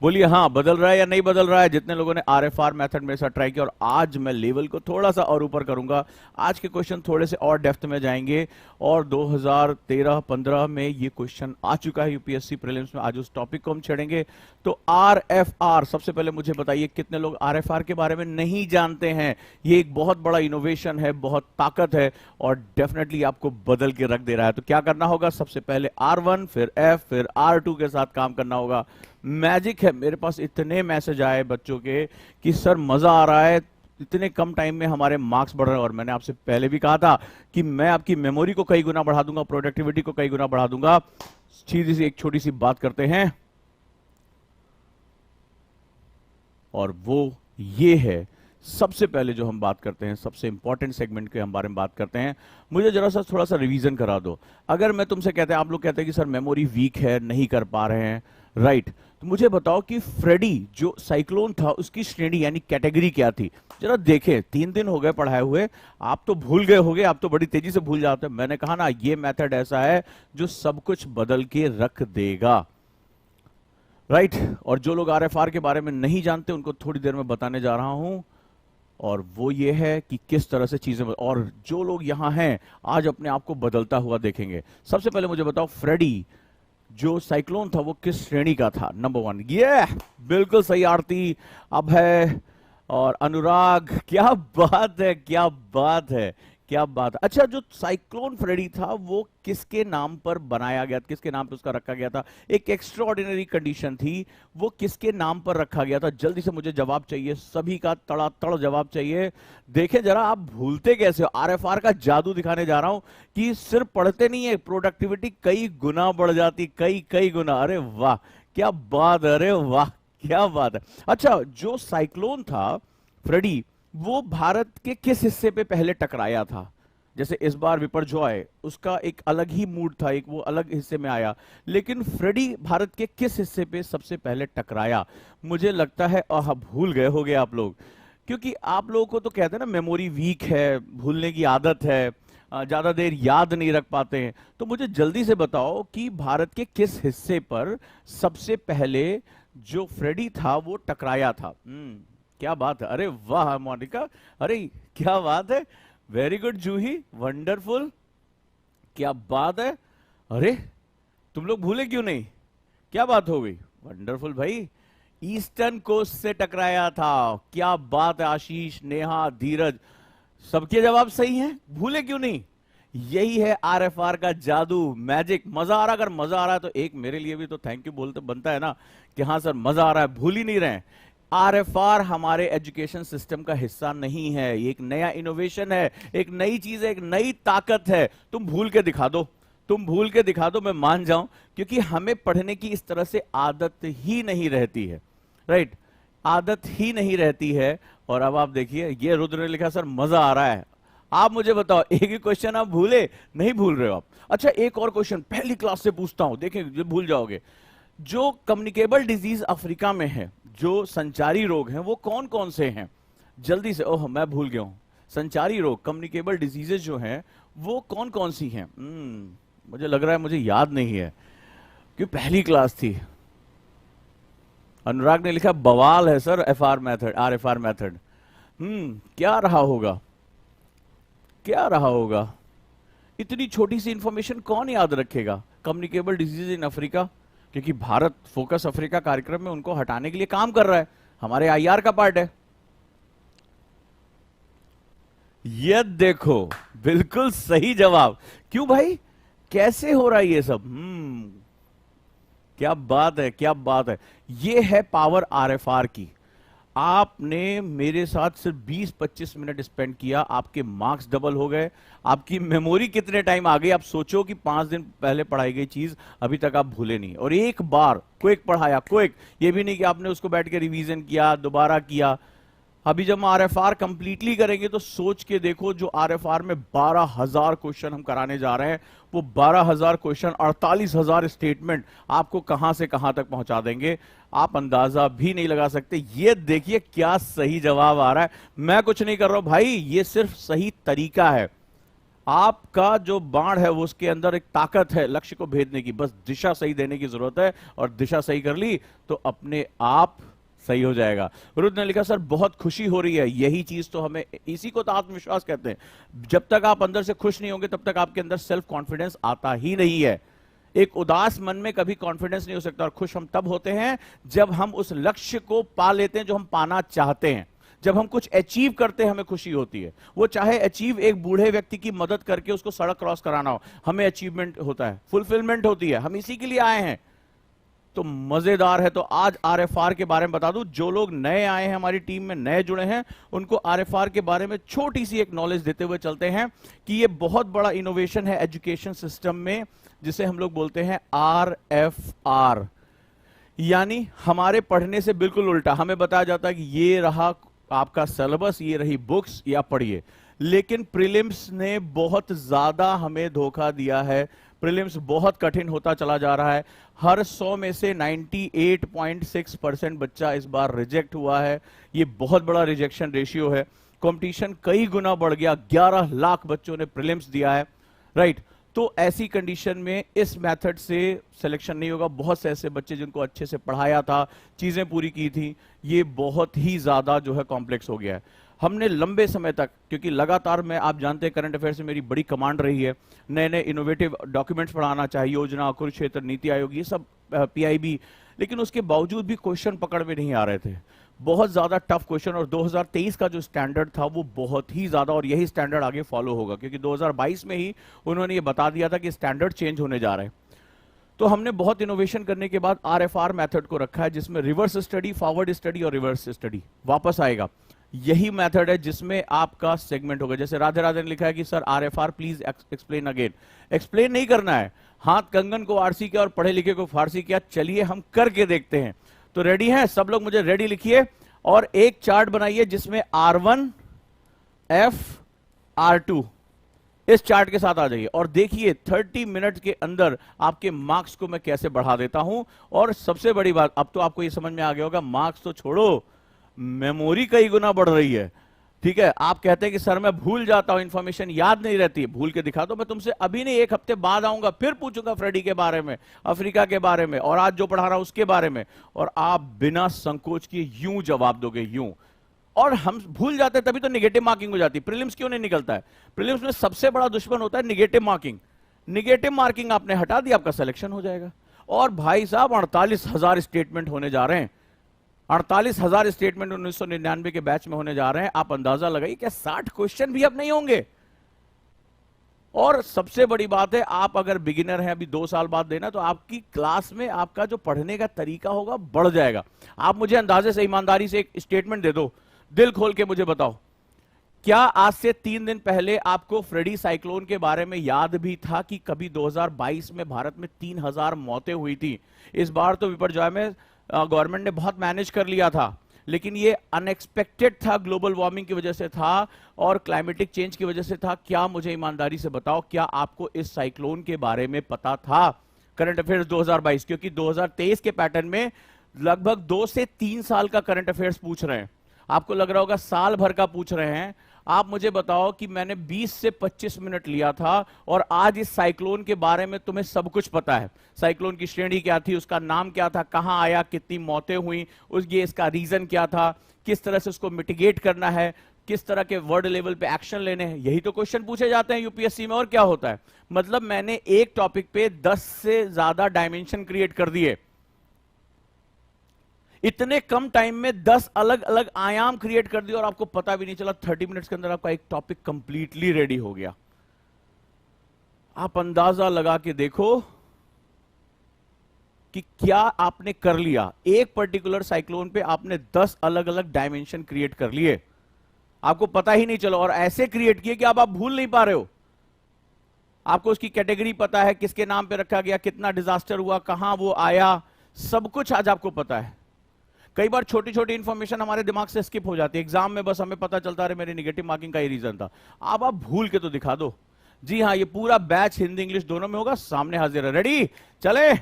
बोलिए हाँ, बदल रहा है या नहीं बदल रहा है? जितने लोगों ने आरएफआर मेथड मेरे साथ ट्राई किया, और आज मैं लेवल को थोड़ा सा और ऊपर करूंगा। आज के क्वेश्चन थोड़े से और डेप्थ में जाएंगे, और 2013-15 में ये क्वेश्चन आ चुका है यूपीएससी प्रीलिम्स में। आज उस टॉपिक को हम छेड़ेंगे। तो आरएफआर, सबसे पहले मुझे बताइए कितने लोग आरएफआर के बारे में नहीं जानते हैं? ये एक बहुत बड़ा इनोवेशन है, बहुत ताकत है, और डेफिनेटली आपको बदल के रख दे रहा है। तो क्या करना होगा? सबसे पहले R1 फिर F फिर R2 के साथ काम करना होगा। मैजिक है, मेरे पास इतने मैसेज आए बच्चों के कि सर मजा आ रहा है, इतने कम टाइम में हमारे मार्क्स बढ़ रहे हैं। और मैंने आपसे पहले भी कहा था कि मैं आपकी मेमोरी को कई गुना बढ़ा दूंगा, प्रोडक्टिविटी को कई गुना बढ़ा दूंगा। सीधी सी एक छोटी सी बात करते हैं, और वो ये है, सबसे पहले जो हम बात करते हैं, सबसे इंपॉर्टेंट सेगमेंट के हम बारे में बात करते हैं। मुझे जरा सा थोड़ा सा रिवीजन करा दो। अगर मैं तुमसे कहते हैं, आप लोग कहते हैं कि सर मेमोरी वीक है, नहीं कर पा रहे हैं, राइट, तो मुझे बताओ कि फ्रेडी जो साइक्लोन था उसकी श्रेणी यानी कैटेगरी क्या थी? जरा देखें, 3 दिन हो गए पढ़ाए हुए, आप तो भूल गए होंगे, आप तो बड़ी तेजी से भूल जाते हैं। मैंने कहा ना, ये मेथड ऐसा है जो सब कुछ बदल के रख देगा, राइट। और जो लोग आरएफआर के बारे में नहीं जानते उनको थोड़ी देर में बताने जा रहा हूं, और वो ये है कि किस तरह से चीजें और जो लोग यहां हैं आज अपने आप को बदलता हुआ देखेंगे। सबसे पहले मुझे बताओ, फ्रेडी जो साइक्लोन था वो किस श्रेणी का था? नंबर 1, ये बिल्कुल सही आरती, अभय और अनुराग, क्या बात है, क्या बात है, क्या बात है। अच्छा, जो साइक्लोन फ्रेडी था वो किसके नाम पर बनाया गया, किसके नाम पर उसका रखा गया था? एक एक्स्ट्रा ऑर्डिनरी कंडीशन थी, वो किसके नाम पर रखा गया था? जल्दी से मुझे जवाब चाहिए, सभी का तड़ातड़ जवाब चाहिए। देखें जरा, आप भूलते कैसे हो? आरएफआर का जादू दिखाने जा रहा हूं कि सिर्फ पढ़ते नहीं है, प्रोडक्टिविटी कई गुना बढ़ जाती, कई कई गुना। अरे वाह, क्या बात, अरे वाह, क्या बात है। अच्छा, जो साइक्लोन था फ्रेडी, वो भारत के किस हिस्से पे पहले टकराया था? जैसे इस बार विपरजॉय, उसका एक अलग ही मूड था, एक वो अलग हिस्से में आया, लेकिन फ्रेडी भारत के किस हिस्से पे सबसे पहले टकराया? मुझे लगता है भूल गए होगे आप लोग, क्योंकि आप लोगों को तो कहते हैं ना मेमोरी वीक है, भूलने की आदत है, ज्यादा देर याद नहीं रख पाते हैं। तो मुझे जल्दी से बताओ कि भारत के किस हिस्से पर सबसे पहले जो फ्रेडी था वो टकराया था? क्या बात है, अरे वाह मोनिका, अरे क्या बात है, वेरी गुड जूही, वंडरफुल, क्या बात है। अरे तुम लोग भूले क्यों नहीं? क्या बात हो गई? वंडरफुल भाई, ईस्टर्न कोस्ट से टकराया था। क्या बात है, आशीष, नेहा, धीरज, सबके जवाब सही हैं, भूले क्यों नहीं? यही है आरएफआर का जादू, मैजिक। मजा आ रहा? अगर मजा आ रहा है तो एक मेरे लिए भी तो थैंक यू बोलते बनता है ना, कि हाँ सर मजा आ रहा है, भूल ही नहीं रहे। आरएफआर हमारे एजुकेशन सिस्टम का हिस्सा नहीं है, ये एक नया इनोवेशन है, एक नई चीज है, एक नई ताकत है। तुम भूल के दिखा दो, तुम भूल के दिखा दो, मैं मान जाऊं, क्योंकि हमें पढ़ने की इस तरह से आदत ही नहीं रहती है, राइट, आदत ही नहीं रहती है। और अब आप देखिए, ये रुद्र ने लिखा सर मजा आ रहा है। आप मुझे बताओ, एक ही क्वेश्चन आप भूले, नहीं भूल रहे हो आप? अच्छा, एक और क्वेश्चन पहली क्लास से पूछता हूं, देखें भूल जाओगे। जो कम्युनिकेबल डिजीज अफ्रीका में है, जो संचारी रोग हैं, वो कौन कौन से हैं? जल्दी से, ओह मैं भूल गया हूं, संचारी रोग, कम्युनिकेबल डिजीजेज जो हैं वो कौन कौन सी हैं? मुझे लग रहा है मुझे याद नहीं है, क्योंकि पहली क्लास थी। अनुराग ने लिखा बवाल है सर, एफआर मेथड, आरएफआर मेथड। क्या रहा होगा, क्या रहा होगा? इतनी छोटी सी इंफॉर्मेशन कौन याद रखेगा? कम्युनिकेबल डिजीज इन अफ्रीका, क्योंकि भारत फोकस अफ्रीका कार्यक्रम में उनको हटाने के लिए काम कर रहा है, हमारे आईआर का पार्ट है। ये देखो, बिल्कुल सही जवाब। क्यों भाई, कैसे हो रहा है ये सब? क्या बात है, क्या बात है। ये है पावर आरएफआर की। आपने मेरे साथ सिर्फ 20-25 मिनट स्पेंड किया, आपके मार्क्स डबल हो गए, आपकी मेमोरी कितने टाइम आ गई? आप सोचो कि 5 दिन पहले पढ़ाई गई चीज अभी तक आप भूले नहीं, और एक बार क्विक पढ़ाया, क्विक, ये भी नहीं कि आपने उसको बैठ के रिवीजन किया, दोबारा किया। अभी जब हम आरएफआर कंप्लीटली करेंगे तो सोच के देखो, जो आरएफआर में 12,000 क्वेश्चन हम कराने जा रहे हैं, वो 12,000 क्वेश्चन, 48,000 स्टेटमेंट आपको कहां से कहां तक पहुंचा देंगे, आप अंदाजा भी नहीं लगा सकते। ये देखिए क्या सही जवाब आ रहा है। मैं कुछ नहीं कर रहा हूं भाई, ये सिर्फ सही तरीका है। आपका जो बाण है वो उसके अंदर एक ताकत है लक्ष्य को भेदने की, बस दिशा सही देने की जरूरत है, और दिशा सही कर ली तो अपने आप सही हो जाएगा। रुद्र ने लिखा, सर बहुत खुशी हो रही है, यही चीज तो हमें, इसी को तो आत्मविश्वास कहते हैं। जब तक आप अंदर से खुश नहीं होंगे तब तक आपके अंदर सेल्फ कॉन्फिडेंस आता ही नहीं है। एक उदास मन में कभी कॉन्फिडेंस नहीं हो सकता, और खुश हम तब होते हैं जब हम उस लक्ष्य को पा लेते हैं जो हम पाना चाहते हैं। जब हम कुछ अचीव करते हैं हमें खुशी होती है, वो चाहे अचीव एक बूढ़े व्यक्ति की मदद करके उसको सड़क क्रॉस कराना हो, हमें अचीवमेंट होता है, फुलफिलमेंट होती है, हम इसी के लिए आए हैं। तो मजेदार है। तो आज आरएफआर के बारे में बता दूं, जो लोग नए आए हैं हमारी टीम में, नए जुड़े हैं, उनको आरएफआर के बारे में छोटी सी एक नॉलेज देते हुए चलते हैं कि ये बहुत बड़ा इनोवेशन है एजुकेशन सिस्टम में, जिसे हम लोग बोलते हैं आरएफआर। यानी हमारे पढ़ने से बिल्कुल उल्टा, हमें बताया जाता है कि ये रहा आपका सिलेबस, ये रही बुक्स, या पढ़िए। लेकिन प्रीलिम्स ने बहुत ज्यादा हमें धोखा दिया है। प्रीलिम्स बहुत कठिन होता चला जा रहा है। हर 100 में से 98.6% बच्चा इस बार रिजेक्ट हुआ है। ये बहुत बड़ा रिजेक्शन रेशियो है। कंपटीशन कई गुना बढ़ गया, 11 लाख बच्चों ने प्रीलिम्स दिया है, राइट। तो ऐसी कंडीशन में इस मेथड से सिलेक्शन नहीं होगा। बहुत से ऐसे बच्चे जिनको अच्छे से पढ़ाया था, चीजें पूरी की थी, ये बहुत ही ज्यादा जो है कॉम्प्लेक्स हो गया है। हमने लंबे समय तक, क्योंकि लगातार मैं, आप जानते हैं करंट अफेयर से मेरी बड़ी कमांड रही है, नए नए इनोवेटिव डॉक्यूमेंट्स पढ़ाना, चाहे योजना, कुरुक्षेत्र, नीति आयोग, ये सब, पीआईबी, लेकिन उसके बावजूद भी क्वेश्चन पकड़ में नहीं आ रहे थे। बहुत ज्यादा टफ क्वेश्चन, और 2023 का जो स्टैंडर्ड था वो बहुत ही ज्यादा, और यही स्टैंडर्ड आगे फॉलो होगा, क्योंकि 2022 में ही उन्होंने ये बता दिया था कि स्टैंडर्ड चेंज होने जा रहे हैं। तो हमने बहुत इनोवेशन करने के बाद आरएफआर मेथड को रखा है, जिसमें रिवर्स स्टडी, फॉरवर्ड स्टडी और रिवर्स स्टडी वापस आएगा। यही मेथड है जिसमें आपका सेगमेंट होगा। जैसे राधे राधे ने लिखा है कि sir RFR please explain again. Explain नहीं करना है, हाथ कंगन को आरसी किया और पढ़े लिखे को फारसी किया। चलिए हम करके देखते हैं। तो रेडी हैं सब लोग? मुझे रेडी लिखिए और एक चार्ट बनाइए जिसमें R1 F R2 इस चार्ट के साथ आ जाइए, और देखिए 30 मिनट के अंदर आपके मार्क्स को मैं कैसे बढ़ा देता हूं। और सबसे बड़ी बात, अब तो आपको ये समझ में आ गया होगा, मार्क्स तो छोड़ो, मेमोरी कई गुना बढ़ रही है। ठीक है, आप कहते हैं कि सर मैं भूल जाता हूं, इंफॉर्मेशन याद नहीं रहती। भूल के दिखा दो, मैं तुमसे अभी नहीं, एक हफ्ते बाद आऊंगा, फिर पूछूंगा फ्रेडी के बारे में, अफ्रीका के बारे में, और आज जो पढ़ा रहा हूं उसके बारे में, और आप बिना संकोच किए यूं जवाब दोगे, यूं। और हम भूल जाते हैं, तभी तो निगेटिव मार्किंग हो जाती है। प्रीलिम्स क्यों नहीं निकलता है? प्रीलिम्स में सबसे बड़ा दुश्मन होता है निगेटिव मार्किंग। निगेटिव मार्किंग आपने हटा दी, आपका सिलेक्शन हो जाएगा। और भाई साहब 48,000 स्टेटमेंट होने जा रहे हैं। 48,000 स्टेटमेंट 1999 के बैच में होने जा रहे हैं। आप अंदाजा लगाइए, क्या 60 क्वेश्चन भी अब नहीं होंगे? और सबसे बड़ी बात है, आप अगर बिगिनर हैं, अभी 2 साल बाद देना, तो आपकी क्लास में आपका जो पढ़ने का तरीका होगा बढ़ जाएगा। आप मुझे अंदाजे से, ईमानदारी से एक स्टेटमेंट दे दो, दिल खोल के मुझे बताओ, क्या आज से 3 दिन पहले आपको फ्रेडी साइक्लोन के बारे में याद भी था कि कभी 2022 में भारत में 3,000 मौतें हुई थी? इस बार तो विपर्जय में गवर्नमेंट ने बहुत मैनेज कर लिया था, लेकिन ये अनएक्सपेक्टेड था, ग्लोबल वार्मिंग की वजह से था और क्लाइमेटिक चेंज की वजह से था। क्या मुझे ईमानदारी से बताओ, क्या आपको इस साइक्लोन के बारे में पता था? करंट अफेयर्स 2022, क्योंकि 2023 के पैटर्न में लगभग 2 से 3 साल का करंट अफेयर्स पूछ रहे हैं। आपको लग रहा होगा साल भर का पूछ रहे हैं। आप मुझे बताओ कि मैंने 20 से 25 मिनट लिया था और आज इस साइक्लोन के बारे में तुम्हें सब कुछ पता है। साइक्लोन की श्रेणी क्या थी, उसका नाम क्या था, कहां आया, कितनी मौतें हुई, इसका रीजन क्या था, किस तरह से उसको मिटिगेट करना है, किस तरह के वर्ल्ड लेवल पे एक्शन लेने हैं। यही तो क्वेश्चन पूछे जाते हैं यूपीएससी में। और क्या होता है, मतलब मैंने एक टॉपिक पे 10 से ज्यादा डायमेंशन क्रिएट कर दिए। इतने कम टाइम में 10 अलग अलग आयाम क्रिएट कर दिए और आपको पता भी नहीं चला। 30 मिनट्स के अंदर आपका एक टॉपिक कंप्लीटली रेडी हो गया। आप अंदाजा लगा के देखो कि क्या आपने कर लिया। एक पर्टिकुलर साइक्लोन पे आपने 10 अलग अलग डायमेंशन क्रिएट कर लिए, आपको पता ही नहीं चला, और ऐसे क्रिएट किए कि आप भूल नहीं पा रहे हो। आपको उसकी कैटेगरी पता है, किसके नाम पे रखा गया, कितना डिजास्टर हुआ, कहां वो आया, सब कुछ आज आपको पता है। कई बार छोटी छोटी इंफॉर्मेशन हमारे दिमाग से स्किप हो जाती है। एग्जाम में बस हमें पता चलता है मेरे नेगेटिव मार्किंग का ही रीजन था। अब आप भूल के तो दिखा दो। जी हां, ये पूरा बैच हिंदी इंग्लिश दोनों में होगा, सामने हाजिर है। रेडी, चले।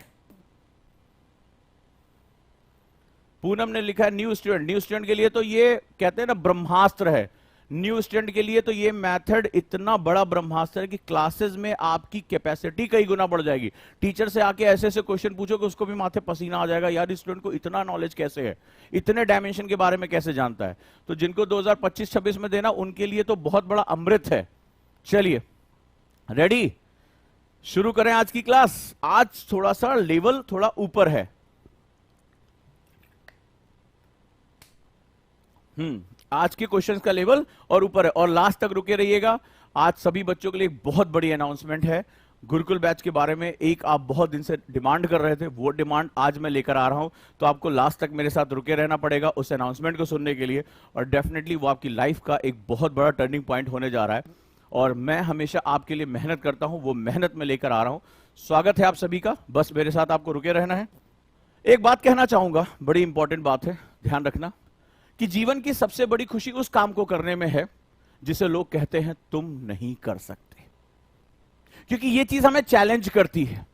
पूनम ने लिखा है न्यू स्टूडेंट। न्यू स्टूडेंट के लिए तो ये कहते हैं ना ब्रह्मास्त्र है। न्यू स्टूडेंट के लिए तो ये मेथड इतना बड़ा ब्रह्मास्त्र है कि क्लासेस में आपकी कैपेसिटी कई गुना बढ़ जाएगी। टीचर से आके ऐसे ऐसे क्वेश्चन पूछोगे, उसको भी माथे पसीना आ जाएगा, यार इस स्टूडेंट को इतना नॉलेज कैसे है, इतने डायमेंशन के बारे में कैसे जानता है। तो जिनको 2025-26 में देना, उनके लिए तो बहुत बड़ा अमृत है। चलिए रेडी, शुरू करें आज की क्लास। आज थोड़ा सा लेवल थोड़ा ऊपर है। आज के क्वेश्चंस का लेवल और ऊपर है, और लास्ट तक रुके रहिएगा। आज सभी बच्चों के लिए एक बहुत बड़ी अनाउंसमेंट है गुरुकुल बैच के बारे में। एक आप बहुत दिन से डिमांड कर रहे थे, वो डिमांड आज मैं लेकर आ रहा हूं, तो आपको लास्ट तक मेरे साथ रुके रहना पड़ेगा उस अनाउंसमेंट को सुनने के लिए। और डेफिनेटली वो आपकी लाइफ का एक बहुत बड़ा टर्निंग पॉइंट होने जा रहा है, और मैं हमेशा आपके लिए मेहनत करता हूं, वो मेहनत में लेकर आ रहा हूं। स्वागत है आप सभी का, बस मेरे साथ आपको रुके रहना है। एक बात कहना चाहूंगा, बड़ी इंपॉर्टेंट बात है, ध्यान रखना कि जीवन की सबसे बड़ी खुशी उस काम को करने में है जिसे लोग कहते हैं तुम नहीं कर सकते, क्योंकि यह चीज हमें चैलेंज करती है।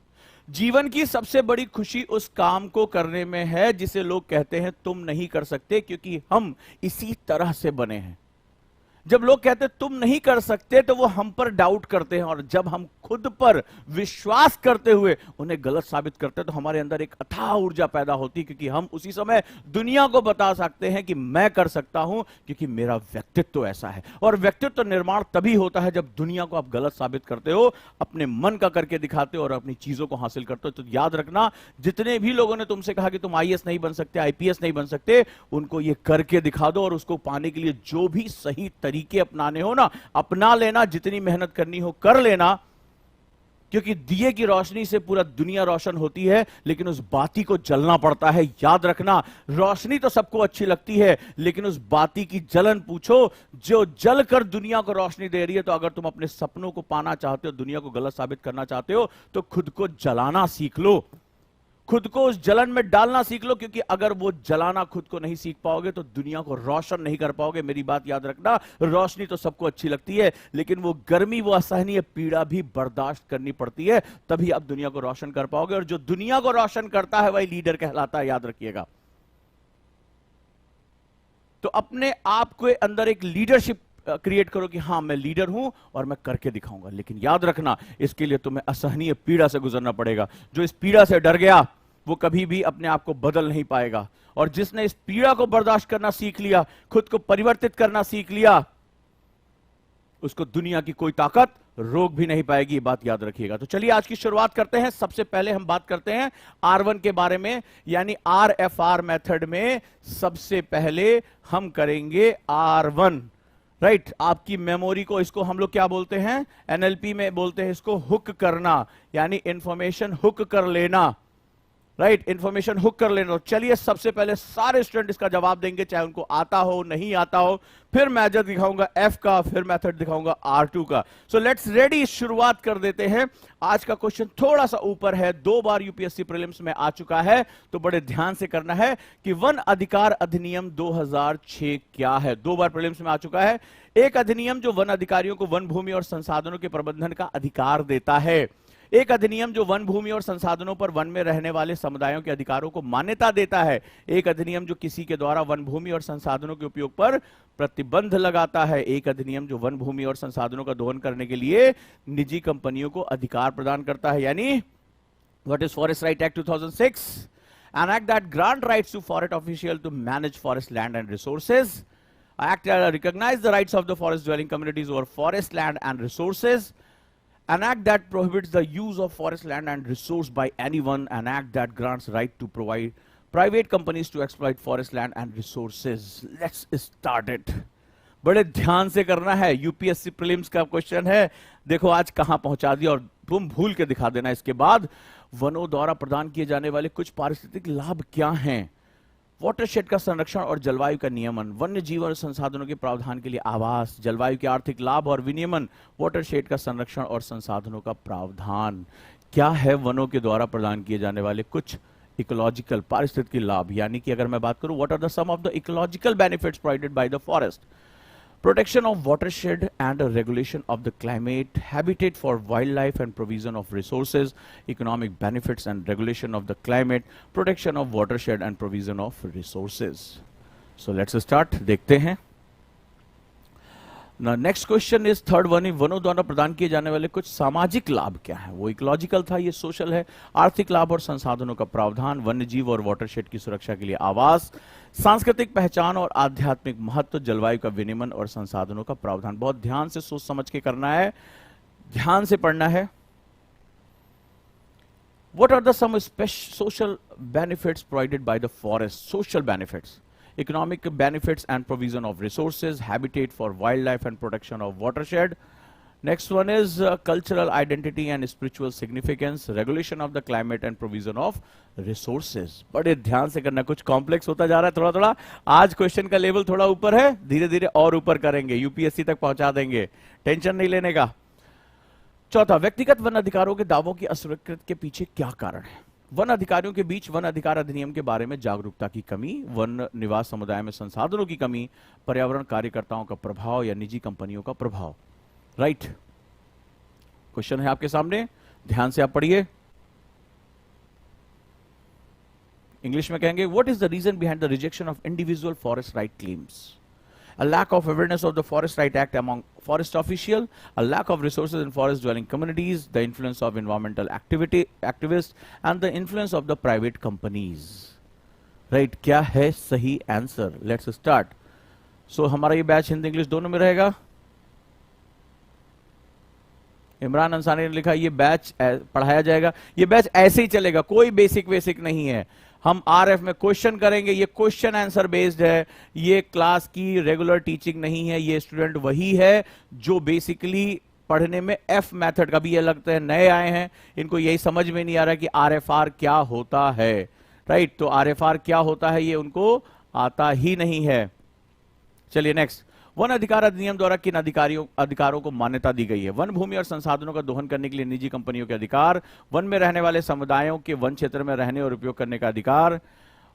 जीवन की सबसे बड़ी खुशी उस काम को करने में है जिसे लोग कहते हैं तुम नहीं कर सकते, क्योंकि हम इसी तरह से बने हैं। जब लोग कहते हैं तुम नहीं कर सकते, तो वो हम पर डाउट करते हैं, और जब हम खुद पर विश्वास करते हुए उन्हें गलत साबित करते हैं, तो हमारे अंदर एक अथाह ऊर्जा पैदा होती है, क्योंकि हम उसी समय दुनिया को बता सकते हैं कि मैं कर सकता हूं, क्योंकि मेरा व्यक्तित्व ऐसा है। और व्यक्तित्व निर्माण तभी होता है जब दुनिया को आप गलत साबित करते हो, अपने मन का करके दिखाते हो और अपनी चीजों को हासिल करते हो। तो याद रखना, जितने भी लोगों ने तुमसे कहा कि तुम आईएएस नहीं बन सकते, आईपीएस नहीं बन सकते, उनको ये करके दिखा दो, और उसको पाने के लिए जो भी सही तरीके अपनाने हो ना, अपना लेना, जितनी मेहनत करनी हो कर लेना, क्योंकि दिए की रोशनी से पूरा दुनिया रोशन होती है, लेकिन उस बाती को जलना पड़ता है। याद रखना, रोशनी तो सबको अच्छी लगती है, लेकिन उस बाती की जलन पूछो जो जलकर दुनिया को रोशनी दे रही है। तो अगर तुम अपने सपनों को पाना चाहते हो, दुनिया को गलत साबित करना चाहते हो, तो खुद को जलाना सीख लो, खुद को उस जलन में डालना सीख लो, क्योंकि अगर वो जलाना खुद को नहीं सीख पाओगे तो दुनिया को रोशन नहीं कर पाओगे। मेरी बात याद रखना, रोशनी तो सबको अच्छी लगती है, लेकिन वो गर्मी, वो असहनीय पीड़ा भी बर्दाश्त करनी पड़ती है, तभी आप दुनिया को रोशन कर पाओगे। और जो दुनिया को रोशन करता है वही लीडर कहलाता है, याद रखिएगा। तो अपने आप के अंदर एक लीडरशिप क्रिएट करो कि हां मैं लीडर हूं और मैं करके दिखाऊंगा। लेकिन याद रखना, इसके लिए तुम्हें असहनीय पीड़ा से गुजरना पड़ेगा। जो इस पीड़ा से डर गया वो कभी भी अपने आप को बदल नहीं पाएगा, और जिसने इस पीड़ा को बर्दाश्त करना सीख लिया, खुद को परिवर्तित करना सीख लिया, उसको दुनिया की कोई ताकत रोक भी नहीं पाएगी। बात याद रखिएगा। तो चलिए आज की शुरुआत करते हैं। सबसे पहले हम बात करते हैं R1 के बारे में, यानी RFR मेथड में सबसे पहले हम करेंगे R1। राइट, आपकी मेमोरी को, इसको हम लोग क्या बोलते हैं, एनएलपी में बोलते हैं इसको हुक करना, यानी इंफॉर्मेशन हुक कर लेना। राइट, इंफॉर्मेशन हुक कर लेना। चलिए सबसे पहले सारे स्टूडेंट इसका जवाब देंगे, चाहे उनको आता हो नहीं आता हो। फिर मेथड दिखाऊंगा F का, फिर मेथड दिखाऊंगा R2 का। सो लेट्स रेडी, शुरुआत कर देते हैं। आज का क्वेश्चन थोड़ा सा ऊपर है, 2 बार यूपीएससी प्रीलिम्स में आ चुका है, तो बड़े ध्यान से करना है कि वन अधिकार अधिनियम 2006 क्या है। 2 बार प्रीलिम्स में आ चुका है। एक अधिनियम जो वन अधिकारियों को वन भूमि और संसाधनों के प्रबंधन का अधिकार देता है। एक अधिनियम जो वन भूमि और संसाधनों पर वन में रहने वाले समुदायों के अधिकारों को मान्यता देता है। एक अधिनियम जो किसी के द्वारा वन भूमि और संसाधनों के उपयोग पर प्रतिबंध लगाता है। एक अधिनियम जो वन भूमि और संसाधनों का दोहन करने के लिए निजी कंपनियों को अधिकार प्रदान करता है, यानी what is forest right act 2006, an act that grant rights to forest official to manage forest land and resources. Act recognize the rights of the forest dwelling communities over forest land and resources. An act that prohibits the use of forest land and resource by anyone. An act that grants right to provide private companies to exploit forest land and resources. Let's start it. बड़े ध्यान से करना है, UPSC prelims का question है। देखो आज कहां पहुंचा दिया, और तुम भूल के दिखा देना इसके बाद। वनों द्वारा प्रदान किए जाने वाले कुछ पारिस्थितिक लाभ क्या हैं? वाटरशेड का संरक्षण और जलवायु का नियमन, वन्य जीव और संसाधनों के प्रावधान के लिए आवास, जलवायु के आर्थिक लाभ और विनियमन, वाटरशेड का संरक्षण और संसाधनों का प्रावधान। क्या है वनों के द्वारा प्रदान किए जाने वाले कुछ इकोलॉजिकल पारिस्थितिक लाभ, यानी कि अगर मैं बात करूं, what are the some of the ecological benefits provided by the forest? Protection of watershed and regulation of the climate, habitat for wildlife and provision of resources, economic benefits and regulation of the climate, protection of watershed and provision of resources. So let's start. देखते हैं next question is third one, वनों द्वारा प्रदान किए जाने वाले कुछ सामाजिक लाभ क्या है? वो इकोलॉजिकल था, ये सोशल है। आर्थिक लाभ और संसाधनों का प्रावधान, वन्य जीव और वाटरशेड की सुरक्षा के लिए आवास, सांस्कृतिक पहचान और आध्यात्मिक महत्व, जलवायु का विनियमन और संसाधनों का प्रावधान। बहुत ध्यान से सोच समझ के करना है, ध्यान से पढ़ना है। What are the some social benefits provided by the forest? Social benefits, economic benefits and provision of resources, habitat for wildlife and protection of watershed. Next one is cultural identity and spiritual significance, regulation of the climate and provision of resources. बड़े ध्यान से करना, कुछ complex होता जा रहा है थोड़ा थोड़ा। आज क्वेश्चन का लेवल थोड़ा ऊपर है, धीरे धीरे और ऊपर करेंगे, यूपीएससी तक पहुंचा देंगे, टेंशन नहीं लेने का। चौथा, व्यक्तिगत वन अधिकारों के दावों की अस्वीकृति के पीछे क्या कारण है? वन अधिकारियों के बीच वन अधिकार अधिनियम के बारे में जागरूकता की कमी, वन निवास समुदाय में संसाधनों की कमी, पर्यावरण कार्यकर्ताओं का प्रभाव या निजी कंपनियों का प्रभाव। राइट, क्वेश्चन है आपके सामने, ध्यान से आप पढ़िए। इंग्लिश में कहेंगे, what is the reason behind the rejection of individual forest right claims? A lack of awareness of the Forest Right Act among forest officials, a lack of resources in forest dwelling communities, the influence of environmental activists, and the influence of the private companies. Right? क्या है सही answer? Let's start. So हमारा ये batch Hindi English दोनों में रहेगा। इमरान अंसारी ने लिखा ये बैच पढ़ाया जाएगा, ये बैच ऐसे ही चलेगा, कोई बेसिक नहीं है। हम आरएफ में क्वेश्चन करेंगे, ये क्वेश्चन आंसर बेस्ड है, ये क्लास की रेगुलर टीचिंग नहीं है। ये स्टूडेंट वही है जो बेसिकली पढ़ने में एफ मेथड का भी, ये लगता है नए आए हैं, इनको यही समझ में नहीं आ रहा कि आरएफआर क्या होता है। राइट, तो आरएफआर क्या होता है ये उनको आता ही नहीं है। चलिए नेक्स्ट, वन अधिकार अधिनियम द्वारा किन अधिकारों को मान्यता दी गई है? वन भूमि और संसाधनों का दोहन करने के लिए निजी कंपनियों के अधिकार, वन में रहने वाले समुदायों के वन क्षेत्र में रहने और उपयोग करने का अधिकार,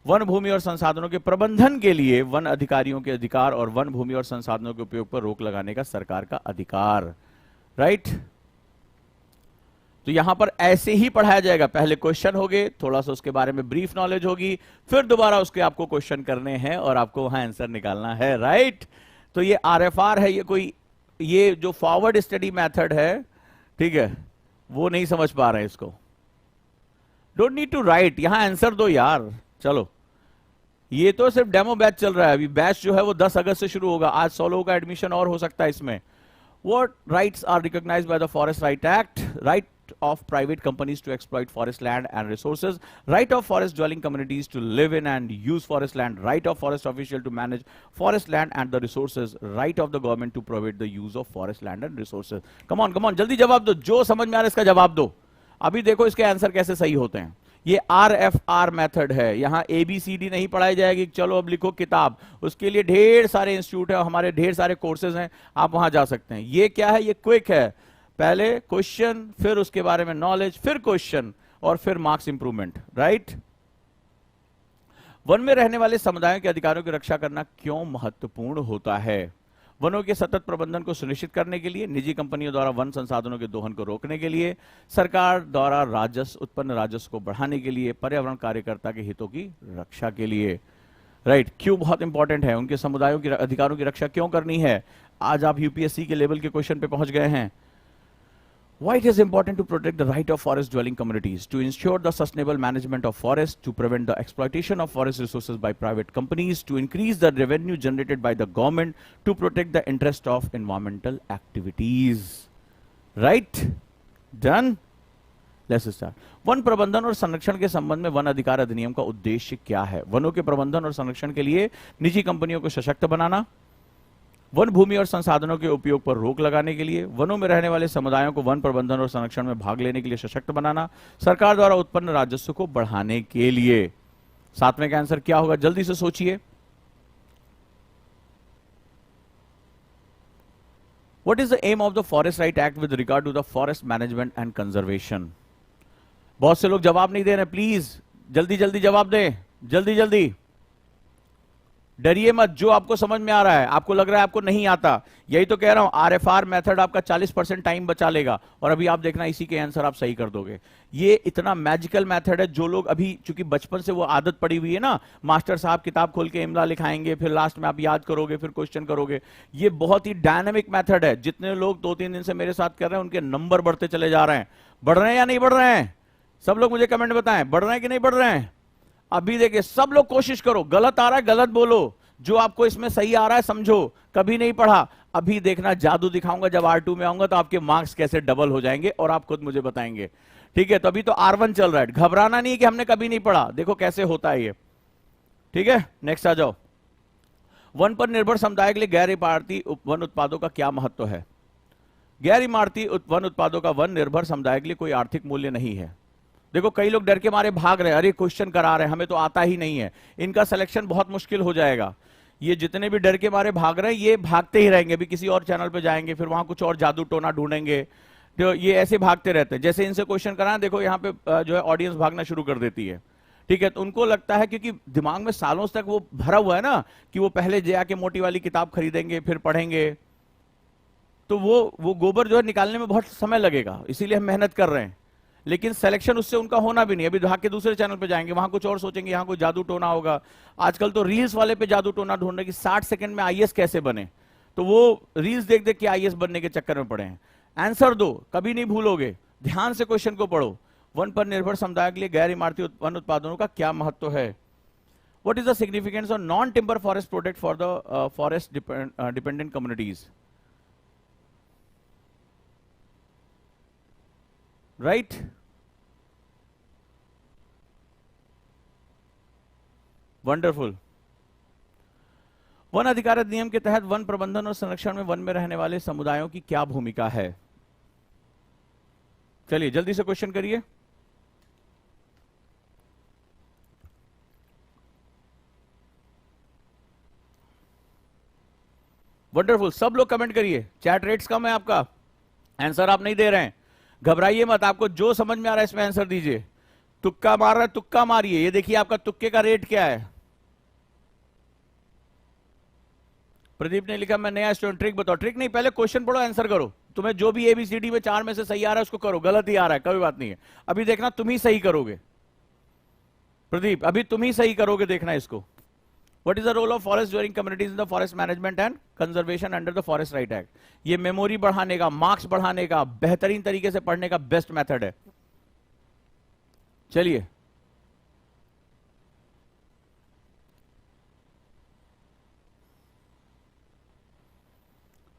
वन भूमि और संसाधनों के प्रबंधन के लिए वन अधिकारियों के अधिकार, और वन भूमि और संसाधनों के उपयोग पर रोक लगाने का सरकार का अधिकार। राइट, तो यहां पर ऐसे ही पढ़ाया जाएगा, पहले क्वेश्चन होंगे, थोड़ा सा उसके बारे में ब्रीफ नॉलेज होगी, फिर दोबारा उसके आपको क्वेश्चन करने हैं और आपको वहां आंसर निकालना है। राइट, तो ये आरएफआर है, ये जो फॉरवर्ड स्टडी मेथड है, ठीक है, वो नहीं समझ पा रहे हैं इसको। डोंट नीड टू राइट, यहां आंसर दो यार। चलो, ये तो सिर्फ डेमो बैच चल रहा है, अभी बैच जो है वो 10 अगस्त से शुरू होगा। आज 100 लोगों का एडमिशन और हो सकता है इसमें। What rights are recognized by the Forest Right Act? Right of private companies to exploit forest land and resources, right of forest dwelling communities to live in and use forest land, right of forest official to manage forest land and the resources, right of the government to provide the use of forest land and resources. Come on, जल्दी जवाब दो, जो समझ में आ रहा है इसका जवाब दो। अभी देखो इसके आंसर कैसे सही होते हैं। ये RFR मेथड है, यहां ABCD नहीं पढ़ाई जाएगी। चलो अब लिखो किताब, उसके लिए ढेर सारे इंस्टीट्यूट है, हमारे ढेर सारे कोर्सेज हैं, आप वहां जा सकते हैं। ये क्या है? ये क्विक है, पहले क्वेश्चन, फिर उसके बारे में नॉलेज, फिर क्वेश्चन, और फिर मार्क्स इंप्रूवमेंट। राइट, वन में रहने वाले समुदायों के अधिकारों की रक्षा करना क्यों महत्वपूर्ण होता है? वनों के सतत प्रबंधन को सुनिश्चित करने के लिए, निजी कंपनियों द्वारा वन संसाधनों के दोहन को रोकने के लिए, सरकार द्वारा उत्पन्न राजस्व को बढ़ाने के लिए, पर्यावरण कार्यकर्ता के हितों की रक्षा के लिए। राइट, क्यों बहुत इंपॉर्टेंट है? उनके समुदायों के अधिकारों की रक्षा क्यों करनी है? आज आप यूपीएससी के लेवल के क्वेश्चन पे पहुंच गए हैं। Why it is important to protect the right of forest dwelling communities, to ensure the sustainable management of forests, to prevent the exploitation of forest resources by private companies, to increase the revenue generated by the government, to protect the interest of environmental activities. Right? Done? Let's start. One प्रबंधन और संरक्षण के संबंध में one अधिकार अधिनियम का उद्देश्य क्या है? वनों के प्रबंधन और संरक्षण के लिए निजी कंपनियों को सशक्त बनाना, वन भूमि और संसाधनों के उपयोग पर रोक लगाने के लिए, वनों में रहने वाले समुदायों को वन प्रबंधन और संरक्षण में भाग लेने के लिए सशक्त बनाना, सरकार द्वारा उत्पन्न राजस्व को बढ़ाने के लिए। सातवें का आंसर क्या होगा? जल्दी से सोचिए। What is the aim of the Forest Right Act with regard to the forest management and conservation? बहुत से लोग जवाब नहीं दे रहे, प्लीज जल्दी जल्दी जवाब दें, जल्दी जल्दी। डरिए मत, जो आपको समझ में आ रहा है, आपको लग रहा है आपको नहीं आता, यही तो कह रहा हूं, आरएफआर मेथड आपका 40% टाइम बचा लेगा, और अभी आप देखना इसी के आंसर आप सही कर दोगे। ये इतना मैजिकल मेथड है, जो लोग अभी चूंकि बचपन से वो आदत पड़ी हुई है ना, मास्टर साहब किताब खोल के इमला लिखाएंगे, फिर लास्ट में आप याद करोगे, फिर क्वेश्चन करोगे, ये बहुत ही डायनेमिक मेथड है। जितने लोग 2-3 दिन से मेरे साथ कर रहे हैं उनके नंबर बढ़ते चले जा रहे हैं। बढ़ रहे हैं या नहीं बढ़ रहे हैं? सब लोग मुझे कमेंट बताएं, बढ़ रहे हैं कि नहीं बढ़ रहे हैं? अभी देखिए, सब लोग कोशिश करो, गलत आ रहा है गलत बोलो, जो आपको इसमें सही आ रहा है समझो। कभी नहीं पढ़ा, अभी देखना जादू दिखाऊंगा, जब R2 में आऊंगा तो आपके मार्क्स कैसे डबल हो जाएंगे और आप खुद मुझे बताएंगे। ठीक है, तो अभी तो R1 चल रहा है, घबराना नहीं है कि हमने कभी नहीं पढ़ा, देखो कैसे होता है ये। ठीक है, नेक्स्ट आ जाओ। वन पर निर्भर समुदाय के लिए गैर इमारती वन उत्पादों का क्या महत्व है? गैर इमारती वन उत्पादों का वन निर्भर समुदाय के लिए कोई आर्थिक मूल्य नहीं है। देखो, कई लोग डर के मारे भाग रहे हैं, अरे क्वेश्चन करा रहे हैं, हमें तो आता ही नहीं है, इनका सिलेक्शन बहुत मुश्किल हो जाएगा। ये जितने भी डर के मारे भाग रहे हैं, ये भागते ही रहेंगे, अभी किसी और चैनल पे जाएंगे, फिर वहां कुछ और जादू टोना ढूंढेंगे, तो ये ऐसे भागते रहते हैं। जैसे इनसे क्वेश्चन कराएं, देखो यहाँ पे जो है ऑडियंस भागना शुरू कर देती है। ठीक है, तो उनको लगता है, क्योंकि दिमाग में सालों तक वो भरा हुआ है ना, कि वो पहले जाके मोटी वाली किताब खरीदेंगे फिर पढ़ेंगे, तो वो गोबर जो है निकालने में बहुत समय लगेगा, इसीलिए हम मेहनत कर रहे हैं। लेकिन सिलेक्शन उससे उनका होना भी नहीं, अभी भाग के दूसरे चैनल पे जाएंगे, वहां कुछ और सोचेंगे, यहां कोई जादू टोना होगा। आजकल तो रील्स वाले पे जादू टोना ढूंढ रहे कि 60 सेकंड में आईएएस कैसे बने, तो वो रील्स देख देख के आईएएस बनने के चक्कर में पड़े हैं। आंसर दो, कभी नहीं भूलोगे, ध्यान से क्वेश्चन को पढ़ो। वन पर निर्भर समुदाय के लिए गैर इमारती वन उत्पादनों का क्या महत्व है? What is the significance of non-timber forest project for the forest dependent communities? Right? Wonderful. One अधिकार अधिनियम के तहत वन प्रबंधन और संरक्षण में वन में रहने वाले समुदायों की क्या भूमिका है? चलिए जल्दी से क्वेश्चन करिए। वंडरफुल, सब लोग कमेंट करिए। चैट रेट्स कम है आपका, आंसर आप नहीं दे रहे हैं, घबराइए मत, आपको जो समझ में आ रहा है इसमें आंसर दीजिए। तुक्का मार रहा है, तुक्का मारिए। ये देखिए आपका तुक्के का रेट क्या है। प्रदीप ने लिखा मैं नया स्टूडेंट, ट्रिक बताओ। ट्रिक नहीं, पहले क्वेश्चन पढ़ो, आंसर करो। तुम्हें जो भी ABCD में 4 में से सही आ रहा है उसको करो, गलत ही आ रहा है कोई बात नहीं है, अभी देखना तुम ही सही करोगे। प्रदीप अभी तुम ही सही करोगे, देखना इसको। What is the role of forest dwelling communities in the forest management and conservation under the Forest Right Act? ये मेमोरी बढ़ाने का, मार्क्स बढ़ाने का, बेहतरीन तरीके से पढ़ने का बेस्ट मेथड है। चलिए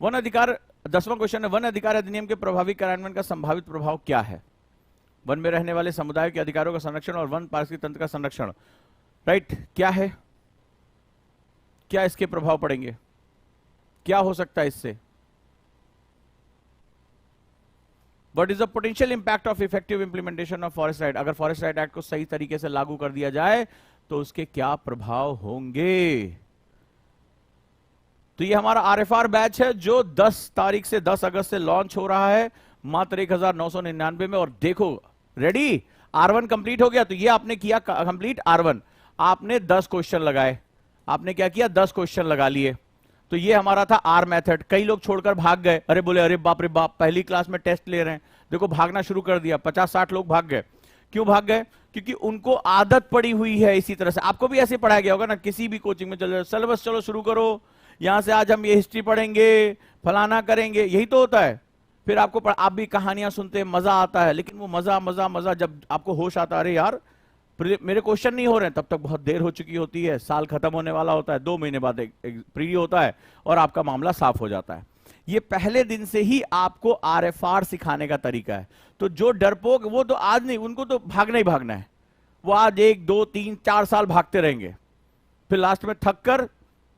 वन अधिकार, 10वां क्वेश्चन है, वन अधिकार अधिनियम के प्रभावी कार्यान्वयन का संभावित प्रभाव क्या है? वन में रहने वाले समुदाय के अधिकारों का संरक्षण और वन पारिस्थितिक तंत्र का संरक्षण। राइट, क्या है, क्या इसके प्रभाव पड़ेंगे, क्या हो सकता है इससे? What is the potential impact of effective implementation of Forest Right? अगर फॉरेस्ट राइट एक्ट को सही तरीके से लागू कर दिया जाए तो उसके क्या प्रभाव होंगे? तो ये हमारा RFR बैच है जो 10 तारीख से 10 अगस्त से लॉन्च हो रहा है मात्र 1999 में। और देखो, रेडी, R1 कंप्लीट हो गया, तो ये आपने किया कंप्लीट R1, आपने 10 क्वेश्चन लगाए, आपने क्या किया, 10 क्वेश्चन लगा लिए। तो ये हमारा था R मेथड। कई लोग छोड़कर भाग गए, अरे बोले अरे बाप रे बाप, पहली क्लास में टेस्ट ले रहे हैं, देखो भागना शुरू कर दिया, 50-60 लोग भाग गए। क्यों भाग गए? क्योंकि उनको आदत पड़ी हुई है इसी तरह से। आपको भी ऐसे पढ़ाया गया होगा ना, किसी भी कोचिंग में चल जाओ, सिलेबस चलो शुरू करो, यहां से आज हम ये हिस्ट्री पढ़ेंगे, फलाना करेंगे, यही तो होता है। फिर आपको आप भी कहानियां सुनते हैं, मजा आता है, लेकिन वो मजा मजा मजा जब आपको होश आता है, अरे यार मेरे क्वेश्चन नहीं हो रहे हैं, तब तक बहुत देर हो चुकी होती है, साल खत्म होने वाला होता है, 2 महीने बाद एक प्री होता है और आपका मामला साफ हो जाता है। ये पहले दिन से ही आपको RFR सिखाने का तरीका है। तो जो डरपोक, वो तो आज नहीं, उनको तो भागना ही भागना है, वो आज 1, 2, 3, 4 साल भागते रहेंगे, फिर लास्ट में थक कर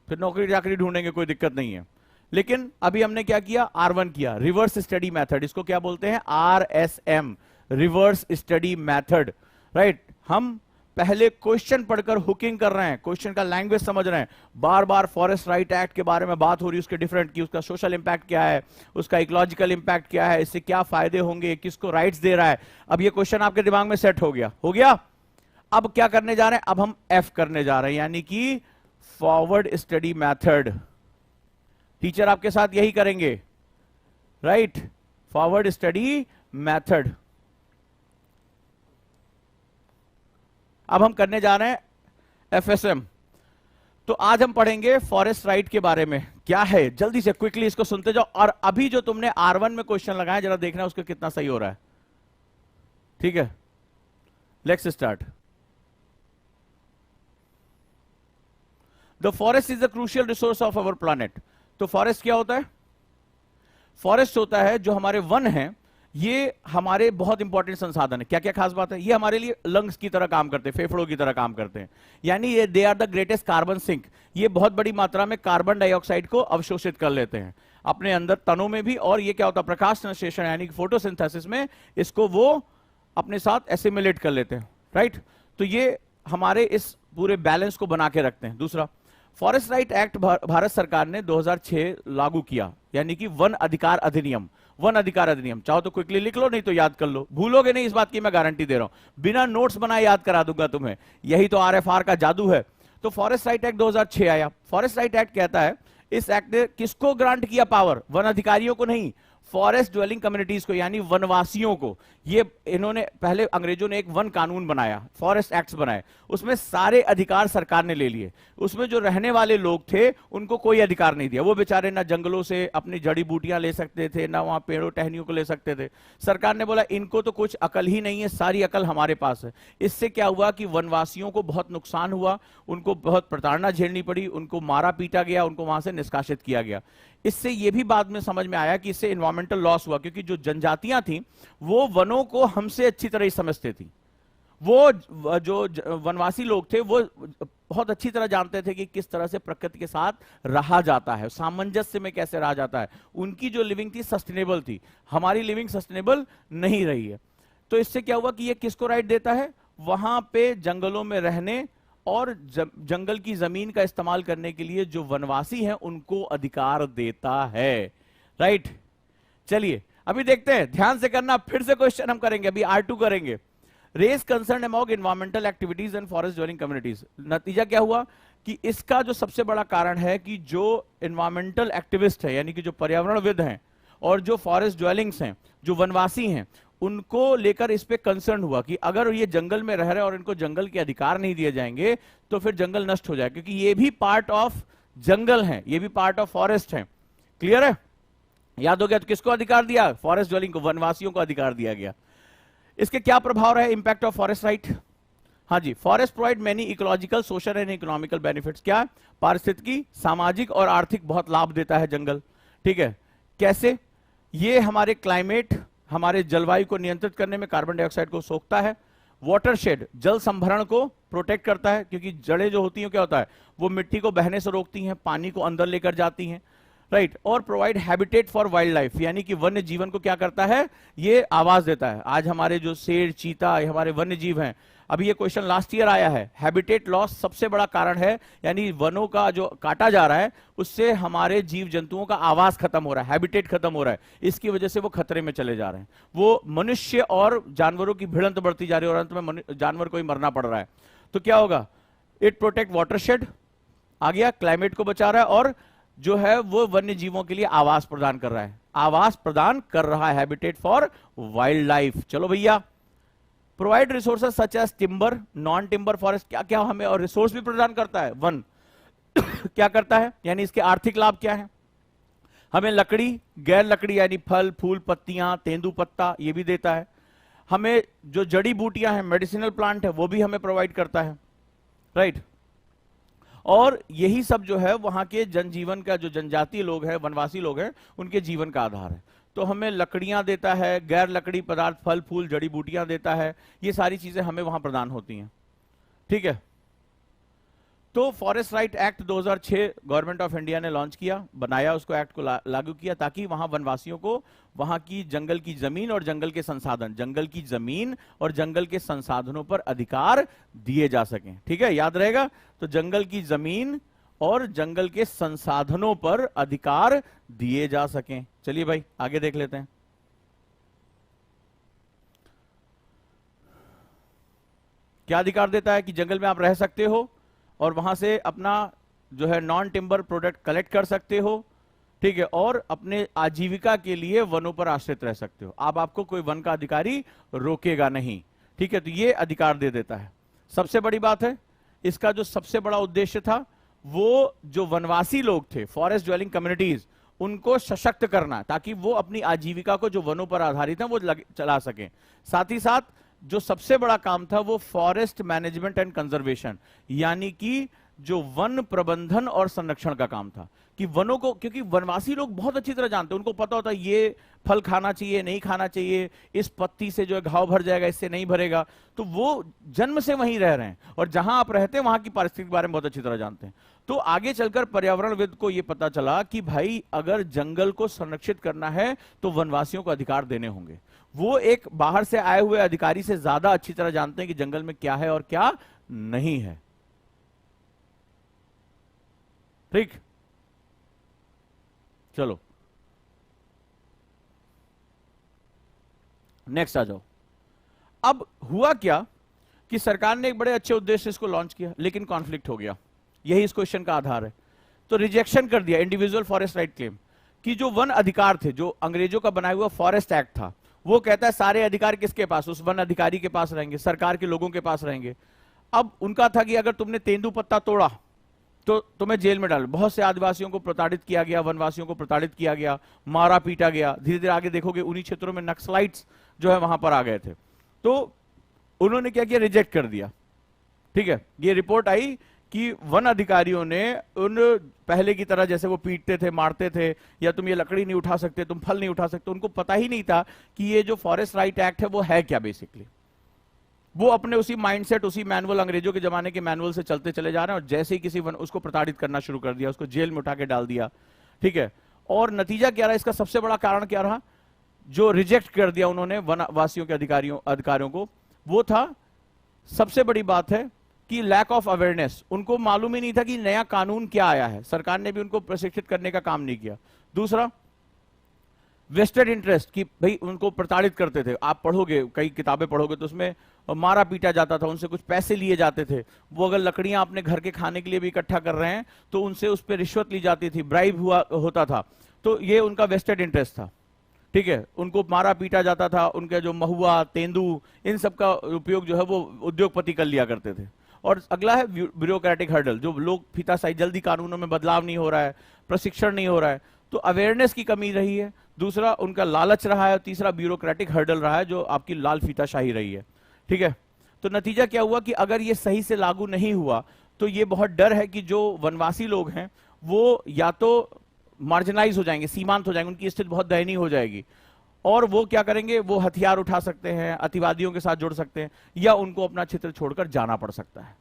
फिर नौकरी चाकरी ढूंढेंगे, कोई दिक्कत नहीं है। लेकिन अभी हमने क्या किया, R1 किया, रिवर्स स्टडी मेथड, इसको क्या बोलते हैं, RSM, reverse study method. Right, हम पहले क्वेश्चन पढ़कर हुकिंग कर रहे हैं, क्वेश्चन का लैंग्वेज समझ रहे हैं, बार बार फॉरेस्ट राइट एक्ट के बारे में बात हो रही है, उसके डिफरेंट की, उसका सोशल इंपैक्ट क्या है, उसका इकोलॉजिकल इंपैक्ट क्या है, इससे क्या फायदे होंगे, किसको राइट्स दे रहा है। अब ये क्वेश्चन आपके दिमाग में सेट हो गया, हो गया। अब क्या करने जा रहे हैं, अब हम F करने जा रहे हैं, यानी कि फॉरवर्ड स्टडी मेथड। टीचर आपके साथ यही करेंगे, राइट, फॉरवर्ड स्टडी मेथड। अब हम करने जा रहे हैं एफएसएम। तो आज हम पढ़ेंगे फॉरेस्ट राइट के बारे में। क्या है, जल्दी से क्विकली इसको सुनते जाओ। और अभी जो तुमने R1 में क्वेश्चन लगाया, जरा देखना उसको कितना सही हो रहा है। ठीक है, let's start. The forest is the crucial resource of our planet. तो फॉरेस्ट क्या होता है? फॉरेस्ट होता है जो हमारे वन हैं, ये हमारे बहुत इंपॉर्टेंट संसाधन है। क्या क्या खास बात है? ये हमारे लिए लंग्स की तरह काम करते हैं, फेफड़ों की तरह काम करते हैं। यानी ये they are the greatest carbon sink. ये बहुत बड़ी मात्रा में कार्बन डाइऑक्साइड को अवशोषित कर लेते हैं अपने अंदर, तनों में भी। और ये क्या होता है? प्रकाश संश्लेषण यानी कि फोटोसिंथेसिस में इसको वो अपने साथ एसिमिलेट कर लेते हैं, राइट। तो ये हमारे इस पूरे बैलेंस को बना के रखते हैं। दूसरा, फॉरेस्ट राइट एक्ट भारत सरकार ने 2006 लागू किया, यानी कि वन अधिकार अधिनियम। वन अधिकार अधिनियम चाहो तो क्विकली लिख लो, नहीं तो याद कर लो। भूलोगे नहीं, इस बात की मैं गारंटी दे रहा हूं। बिना नोट्स बनाए याद करा दूंगा तुम्हें। यही तो आरएफआर का जादू है। तो फॉरेस्ट राइट एक्ट 2006 आया। फॉरेस्ट राइट एक्ट कहता है, इस एक्ट ने किसको ग्रांट किया पावर? वन अधिकारियों को नहीं, फॉरेस्ट ड्वेलिंग कम्युनिटीज को, यानी वनवासियों को। ये इन्होंने पहले, अंग्रेजों ने एक वन कानून बनाया, फॉरेस्ट एक्ट्स बनाए, उसमें सारे अधिकार सरकार ने ले लिए। उसमें जो रहने वाले लोग थे उनको कोई अधिकार नहीं दिया। वो बेचारे ना जंगलों से अपनी जड़ी बूटियां ले सकते थे, ना वहां पेड़ों टहनियों को ले सकते थे। सरकार ने बोला इनको तो कुछ अकल ही नहीं है, सारी अकल हमारे पास है। इससे क्या हुआ कि वनवासियों को बहुत नुकसान हुआ, उनको बहुत प्रताड़ना झेलनी पड़ी, उनको मारा पीटा गया, उनको वहां से निष्कासित किया गया। इससे यह भी बाद में समझ में आया कि इससे एनवायरमेंटल लॉस हुआ, क्योंकि जो जनजातियां थी वो वनों को हमसे अच्छी तरह ही समझते थी। वो जो वनवासी लोग थे वो बहुत अच्छी तरह जानते थे कि किस तरह से प्रकृति के साथ रहा जाता है, सामंजस्य में कैसे रहा जाता है। उनकी जो लिविंग थी सस्टेनेबल थी, हमारी लिविंग सस्टेनेबल नहीं रही है। तो इससे क्या हुआ कि ये किसको राइट देता है? वहां पे जंगलों में रहने और जंगल की जमीन का इस्तेमाल करने के लिए जो वनवासी हैं उनको अधिकार देता है, राइट। चलिए अभी देखते हैं, ध्यान से करना। फिर से क्वेश्चन हम करेंगे, अभी R2 करेंगे। Raise concern among environmental activities and forest dwelling communities. नतीजा क्या हुआ कि इसका जो सबसे बड़ा कारण है कि जो एनवायरमेंटल एक्टिविस्ट है, यानी कि जो पर्यावरणविद हैं और जो फॉरेस्ट ड्वेलिंग्स हैं, जो वनवासी हैं, उनको लेकर इस पे कंसर्न हुआ कि अगर ये जंगल में रह रहे हैं और इनको जंगल के अधिकार नहीं दिए जाएंगे तो फिर जंगल नष्ट हो जाएगा, क्योंकि ये भी पार्ट ऑफ जंगल है, ये भी पार्ट ऑफ फॉरेस्ट है। क्लियर है? याद हो गया? तो किसको अधिकार दिया? फॉरेस्ट ड्वेलिंग को, वनवासियों को अधिकार दिया गया। इसके क्या प्रभाव रहे? Impact of forest right. हाँ जी, forest provide many ecological, social and economical benefits. क्या? पारिस्थितिकी, सामाजिक और आर्थिक बहुत लाभ देता है जंगल। ठीक है, कैसे? ये हमारे क्लाइमेट, हमारे जलवायु को नियंत्रित करने में कार्बन डाइऑक्साइड को सोखता है। वाटरशेड, जल संभरण को प्रोटेक्ट करता है, क्योंकि जड़ें जो होती हैं क्या होता है, वो मिट्टी को बहने से रोकती हैं, पानी को अंदर लेकर जाती हैं, राइट। और provide habitat for wild life, यानी कि वन्य जीवन को क्या करता है? ये आवाज देता है। आज हमारे जो शेर, चीता, हमारे वन्य जीव हैं, अभी ये क्वेश्चन लास्ट ईयर आया है, हैबिटेट लॉस सबसे बड़ा कारण है, यानी वनों का जो काटा जा रहा है उससे हमारे जीव जंतुओं का आवास खत्म हो रहा है, हैबिटेट खत्म हो रहा है। इसकी वजह से वो खतरे में चले जा रहे हैं। वो मनुष्य और जानवरों की भिड़ंत बढ़ती जा रही है और अंत में जानवर को ही मरना पड़ रहा है। तो क्या होगा? इट प्रोटेक्ट वाटरशेड, आ गया, क्लाइमेट को बचा रहा है, और जो है वो वन्य जीवों के लिए आवास प्रदान कर रहा है, आवास प्रदान कर रहा है, हैबिटेट फॉर वाइल्ड लाइफ। चलो भैया, provide resources such as timber, non timber forest. क्या क्या हमें और रिसोर्स भी प्रदान करता है वन क्या करता है, यानी इसके आर्थिक लाभ क्या है? हमें लकड़ी, गैर लकड़ी यानी फल फूल पत्तियां, तेंदू पत्ता, ये भी देता है। हमें जो जड़ी बूटियां हैं, मेडिसिनल प्लांट है, वो भी हमें प्रोवाइड करता है, राइट। और यही सब जो है वहां के जनजीवन का, जो जनजातीय लोग हैं, वनवासी लोग हैं, उनके जीवन का आधार है। तो हमें लकड़ियां देता है, गैर लकड़ी पदार्थ, फल फूल, जड़ी बूटियां देता है, ये सारी चीजें हमें वहां प्रदान होती हैं। ठीक है, तो forest right act 2006 government of India ने लॉन्च किया, बनाया, उसको एक्ट को लागू किया, ताकि वहां वनवासियों को वहां की जंगल की जमीन और जंगल के संसाधन, जंगल की जमीन और जंगल के संसाधनों पर अधिकार दिए जा सकें। ठीक है, याद रहेगा। तो जंगल की जमीन और जंगल के संसाधनों पर अधिकार दिए जा सकें। चलिए भाई आगे देख लेते हैं। क्या अधिकार देता है? कि जंगल में आप रह सकते हो और वहां से अपना जो है नॉन टिम्बर प्रोडक्ट कलेक्ट कर सकते हो, ठीक है, और अपने आजीविका के लिए वनों पर आश्रित रह सकते हो। अब आपको कोई वन का अधिकारी रोकेगा नहीं, ठीक है, तो ये अधिकार दे देता है। सबसे बड़ी बात है, इसका जो सबसे बड़ा उद्देश्य था वो जो वनवासी लोग थे, फॉरेस्ट ड्वेलिंग कम्युनिटीज, उनको सशक्त करना, ताकि वो अपनी आजीविका को जो वनों पर आधारित है वो चला सकें। साथ ही साथ जो सबसे बड़ा काम था वो फॉरेस्ट मैनेजमेंट एंड कंजर्वेशन, यानी कि जो वन प्रबंधन और संरक्षण का काम था, कि वनों को, क्योंकि वनवासी लोग बहुत अच्छी तरह जानते हैं, उनको पता होता है ये फल खाना चाहिए, नहीं खाना चाहिए, इस पत्ती से जो है घाव भर जाएगा, इससे नहीं भरेगा, तो वो जन्म से वहीं रह रहे हैं और जहां आप रहते हैं वहां की परिस्थिति के बारे में बहुत अच्छी तरह जानते हैं। तो आगे चलकर पर्यावरणविद को यह पता चला कि भाई अगर जंगल को संरक्षित करना है तो वनवासियों को अधिकार देने होंगे। वो एक बाहर से आए हुए अधिकारी से ज्यादा अच्छी तरह जानते हैं कि जंगल में क्या है और क्या नहीं है, ठीक। चलो नेक्स्ट आ जाओ। अब हुआ क्या कि सरकार ने एक बड़े अच्छे उद्देश्य से इसको लॉन्च किया, लेकिन कॉन्फ्लिक्ट हो गया, यही इस क्वेश्चन का आधार है। तो रिजेक्शन कर दिया इंडिविजुअल फॉरेस्ट राइट क्लेम, कि जो वन अधिकार थे, जो अंग्रेजों का बनाया हुआ फॉरेस्ट एक्ट था, वो कहता है सारे अधिकार किसके पास, उस वन अधिकारी के पास रहेंगे, सरकार के लोगों के पास रहेंगे। अब उनका था कि अगर तुमने तेंदुपत्ता तोड़ा तो तुम्हें जेल में डाल। बहुत से आदिवासियों को प्रताड़ित किया गया, वनवासियों को प्रताड़ित किया गया, मारा पीटा गया। धीरे धीरे आगे देखोगे उन्हीं क्षेत्रों में नक्सलाइट्स जो है वहां पर आ गए थे। तो उन्होंने क्या किया, रिजेक्ट कर दिया, ठीक है। ये रिपोर्ट आई कि वन अधिकारियों ने उन पहले की तरह जैसे वो पीटते थे, मारते थे, या तुम ये लकड़ी नहीं उठा सकते, तुम फल नहीं उठा सकते, उनको पता ही नहीं था कि ये जो फॉरेस्ट राइट एक्ट है वो है क्या। बेसिकली वो अपने उसी माइंडसेट, उसी मैनुअल, अंग्रेजों के जमाने के मैनुअल से चलते चले जा रहे हैं, और जैसे ही किसी वन उसको प्रताड़ित करना शुरू कर दिया, उसको जेल में उठा के डाल दिया, ठीक है। और नतीजा क्या रहा, इसका सबसे बड़ा कारण क्या रहा, जो रिजेक्ट कर दिया उन्होंने वनवासियों के अधिकारियों को, वो था, सबसे बड़ी बात है कि लैक ऑफ अवेयरनेस। उनको मालूम ही नहीं था कि नया कानून क्या आया है, सरकार ने भी उनको प्रशिक्षित करने का काम नहीं किया। दूसरा, वेस्टेड इंटरेस्ट, कि भाई उनको प्रताड़ित करते थे। आप पढ़ोगे, कई किताबें पढ़ोगे तो उसमें मारा पीटा जाता था, उनसे कुछ पैसे लिए जाते थे। वो अगर लकड़ियां अपने घर के खाने के लिए भी इकट्ठा कर रहे हैं तो उनसे उस पर रिश्वत ली जाती थी, ब्राइब होता था। तो ये उनका वेस्टेड इंटरेस्ट था, ठीक है। उनको मारा पीटा जाता था, उनके जो महुआ, तेंदू, इन सब का उपयोग जो है वो उद्योगपति कर लिया करते थे। और अगला है ब्यूरोक्रेटिक हर्डल, जो लोग फीताशाही, जल्दी कानूनों में बदलाव नहीं हो रहा है, प्रशिक्षण नहीं हो रहा है, तो अवेयरनेस की कमी रही है। दूसरा उनका लालच रहा है, और तीसरा ब्यूरोक्रेटिक हर्डल रहा है, जो आपकी लाल फीताशाही रही है, ठीक है। तो नतीजा क्या हुआ कि अगर ये सही से लागू नहीं हुआ तो ये बहुत डर है कि जो वनवासी लोग हैं वो या तो मार्जिनाइज हो जाएंगे, सीमांत हो जाएंगे, उनकी स्थिति बहुत दयनीय हो जाएगी, और वो क्या करेंगे, वो हथियार उठा सकते हैं, अतिवादियों के साथ जुड़ सकते हैं, या उनको अपना क्षेत्र छोड़कर जाना पड़ सकता है।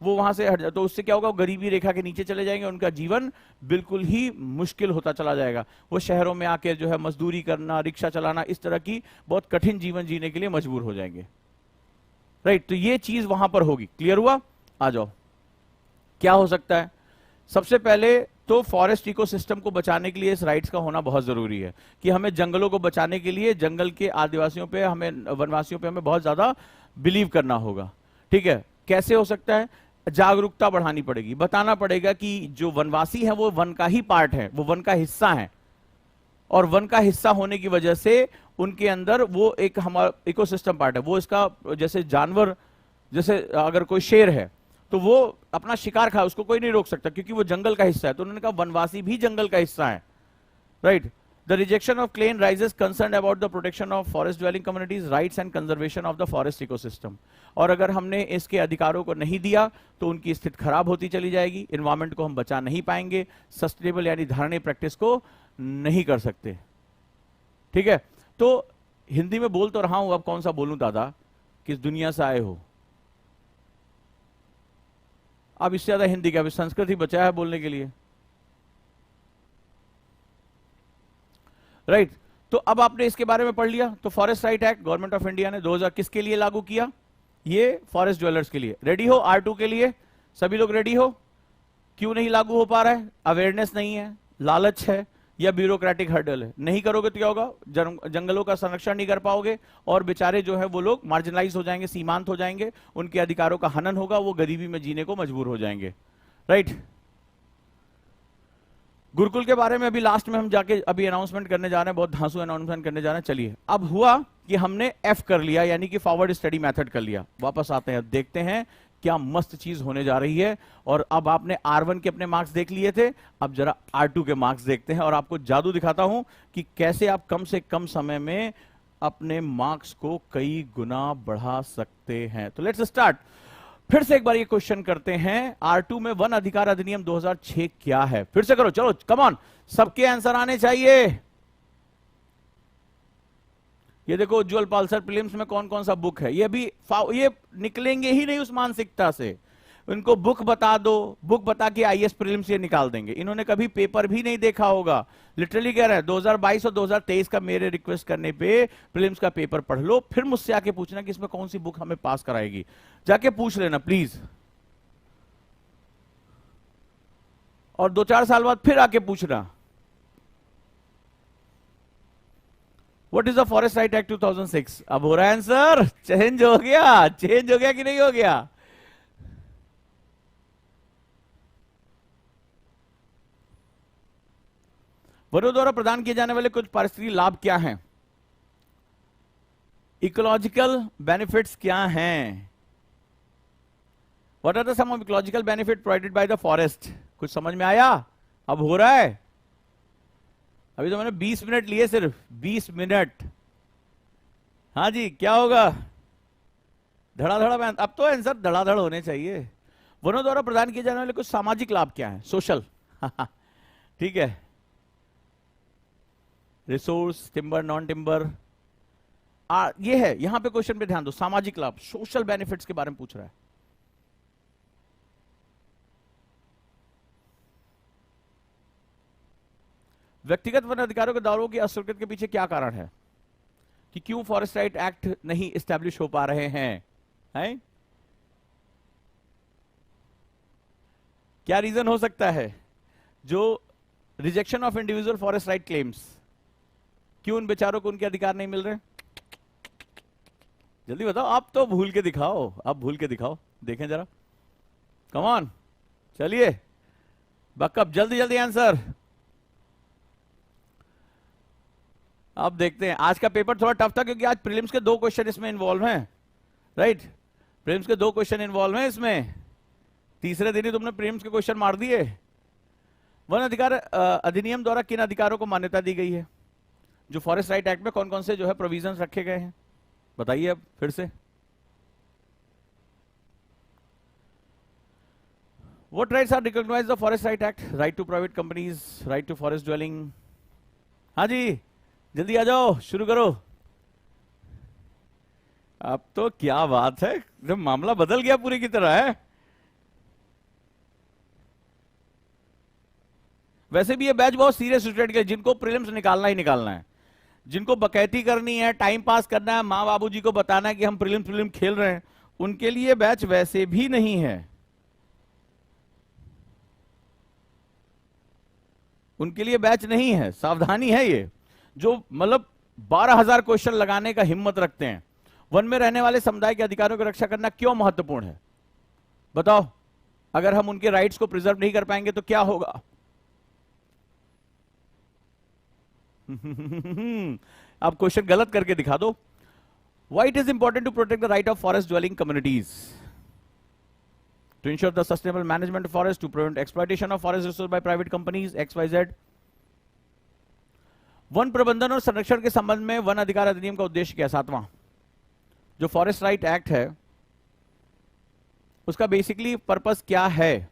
वो वहां से हट जाए तो उससे क्या होगा, गरीबी रेखा के नीचे चले जाएंगे, उनका जीवन बिल्कुल ही मुश्किल होता चला जाएगा। वो शहरों में आके जो है मजदूरी करना, रिक्शा चलाना, इस तरह की बहुत कठिन जीवन जीने के लिए मजबूर हो जाएंगे, राइट। तो ये चीज वहां पर होगी। क्लियर हुआ? आ जाओ, क्या हो सकता है। सबसे पहले तो फॉरेस्ट इकोसिस्टम को बचाने के लिए इस राइट्स का होना बहुत जरूरी है, कि हमें जंगलों को बचाने के लिए जंगल के आदिवासियों पे, हमें वनवासियों पे हमें बहुत ज्यादा बिलीव करना होगा, ठीक है। कैसे हो सकता है, जागरूकता बढ़ानी पड़ेगी, बताना पड़ेगा कि जो वनवासी है वो वन का ही पार्ट है, वो वन का हिस्सा है, और वन का हिस्सा होने की वजह से उनके अंदर वो एक हमारा इकोसिस्टम पार्ट है। वो इसका, जैसे जानवर, जैसे अगर कोई शेर है तो वो अपना शिकार खाए, उसको कोई नहीं रोक सकता क्योंकि वो जंगल का हिस्सा है। तो उन्होंने कहा वनवासी भी जंगल का हिस्सा है, right. The rejection of claim rises concern about the protection of forest dwelling communities rights and conservation of the forest ecosystem. और अगर हमने इसके अधिकारों को नहीं दिया तो उनकी स्थिति खराब होती चली जाएगी, इन्वायरमेंट को हम बचा नहीं पाएंगे, सस्टेनेबल यानी धारणीय प्रैक्टिस को नहीं कर सकते, ठीक है। तो हिंदी में बोल तो रहा हूं, अब कौन सा बोलूं दादा, किस दुनिया से आए हो। अब इससे ज्यादा हिंदी क्या, अभी संस्कृत ही बचा है बोलने के लिए, राइट। तो अब आपने इसके बारे में पढ़ लिया। तो forest right act government of India ने 2000 किसके लिए लागू किया, ये फॉरेस्ट ड्वेलर्स के लिए। रेडी हो R2 के लिए, सभी लोग रेडी हो। क्यों नहीं लागू हो पा रहा है, अवेयरनेस नहीं है, लालच है, या ब्यूरोक्रेटिक हर्डल है। नहीं करोगे तो क्या होगा, जंगलों का संरक्षण नहीं कर पाओगे, और बेचारे जो है वो लोग मार्जिनलाइज हो जाएंगे, सीमांत हो जाएंगे, उनके अधिकारों का हनन होगा, वो गरीबी में जीने को मजबूर हो जाएंगे, राइट। गुरुकुल के बारे में अभी लास्ट में हम जाके अभी अनाउंसमेंट करने जा रहे हैं, बहुत धांसू अनाउंसमेंट करने जा रहे हैं। चलिए, अब हुआ कि हमने एफ कर लिया, यानी कि फॉरवर्ड स्टडी मेथड कर लिया। वापस आते हैं, देखते हैं क्या मस्त चीज होने जा रही है। और अब आपने R1 के अपने मार्क्स देख लिए थे, अब जरा R2 के मार्क्स देखते हैं और आपको जादू दिखाता हूं कि कैसे आप कम से कम समय में अपने मार्क्स को कई गुना बढ़ा सकते हैं। तो लेट्स स्टार्ट। फिर से एक बार ये क्वेश्चन करते हैं, R2 में वन अधिकार अधिनियम 2006 क्या है? फिर से करो, चलो कम ऑन, सबके आंसर आने चाहिए। ये देखो उज्जवल पालसर, प्रीलिम्स में कौन कौन सा बुक है, ये भी ये निकलेंगे ही नहीं उस मानसिकता से। उनको बुक बता दो, बुक बता के आईएएस प्रीलिम्स ये निकाल देंगे। इन्होंने कभी पेपर भी नहीं देखा होगा। लिटरली कह रहे हैं 2022 और 2023 का मेरे रिक्वेस्ट करने पे प्रीलिम्स का पेपर पढ़ लो, फिर मुझसे आके पूछना कि इसमें कौन सी बुक हमें पास कराएगी। जाके पूछ लेना प्लीज, और 2-4 साल बाद फिर आके पूछना। What is the forest right act 2006? अब हो रहा है आंसर, चेंज हो गया, चेंज हो गया कि नहीं हो गया? वनों द्वारा प्रदान किए जाने वाले कुछ पारिस्थितिक लाभ क्या हैं? इकोलॉजिकल बेनिफिट्स क्या हैं? What are the some of ecological benefit provided by the forest? कुछ समझ में आया? अब हो रहा है। अभी तो मैंने 20 मिनट लिए, सिर्फ 20 मिनट। हाँ जी, क्या होगा? धड़ाधड़, अब तो आंसर धड़ाधड़ होने चाहिए। वनों द्वारा प्रदान किए जाने वाले कुछ सामाजिक लाभ क्या हैं? सोशल ठीक है, रिसोर्स, टिम्बर, नॉन टिम्बर, ये है। यहां पे क्वेश्चन पे ध्यान दो, सामाजिक लाभ, सोशल बेनिफिट्स के बारे में पूछ रहा है। व्यक्तिगत वन अधिकारों के दावों की अस्वीकृति के पीछे क्या कारण है कि क्यों फॉरेस्ट राइट एक्ट नहीं एस्टैब्लिश हो पा रहे हैं? है? क्या रीजन हो सकता है? जो rejection of individual forest right claims, क्यों उन बेचारों को उनके अधिकार नहीं मिल रहे? जल्दी बताओ, आप तो भूल के दिखाओ, आप भूल के दिखाओ, देखें जरा, कम ऑन, चलिए बकअप, जल्दी जल्दी आंसर। अब देखते हैं। आज का पेपर थोड़ा टफ था क्योंकि आज प्रीलिम्स के 2 क्वेश्चन इसमें इन्वॉल्व हैं, राइट? प्रीलिम्स के 2 क्वेश्चन इन्वॉल्व हैं इसमें। तीसरे दिन ही तुमने प्रीलिम्स के क्वेश्चन मार दिए। वन अधिकार अधिनियम द्वारा किन अधिकारों को मान्यता दी गई है? जो फॉरेस्ट राइट एक्ट में कौन कौन से जो है प्रोविजंस रखे गए हैं, बताइए अब फिर से। What rights are recognized the Forest Right Act? Right to private companies, right to forest dwelling. हाँ जी, जल्दी आ जाओ, शुरू करो। अब तो क्या बात है, जब मामला बदल गया पूरी की तरह है। वैसे भी ये बैच बहुत सीरियस स्टूडेंट के, जिनको प्रीलिम्स निकालना ही निकालना है, जिनको बकैती करनी है, टाइम पास करना है, माँ बाबूजी को बताना है कि हम प्रीलिम खेल रहे हैं, उनके लिए बैच वैसे भी नहीं है। उनके लिए बैच नहीं है, सावधानी है ये। जो मतलब 12,000 क्वेश्चन लगाने का हिम्मत रखते हैं। वन में रहने वाले समुदाय के अधिकारों की रक्षा करना क्यों महत्वपूर्ण है? बताओ, अगर हम उनके राइट्स को प्रिजर्व नहीं कर पाएंगे तो क्या होगा? अब क्वेश्चन गलत करके दिखा दो। Why it is important to protect the right of forest dwelling communities? To ensure the sustainable management of forest, to prevent exploitation of forest resources by private companies, XYZ. One प्रबंधन और संरक्षण के संबंध में वन अधिकार अधिनियम का उद्देश्य क्या? 7वां, जो फॉरेस्ट राइट एक्ट है उसका बेसिकली पर्पस क्या है?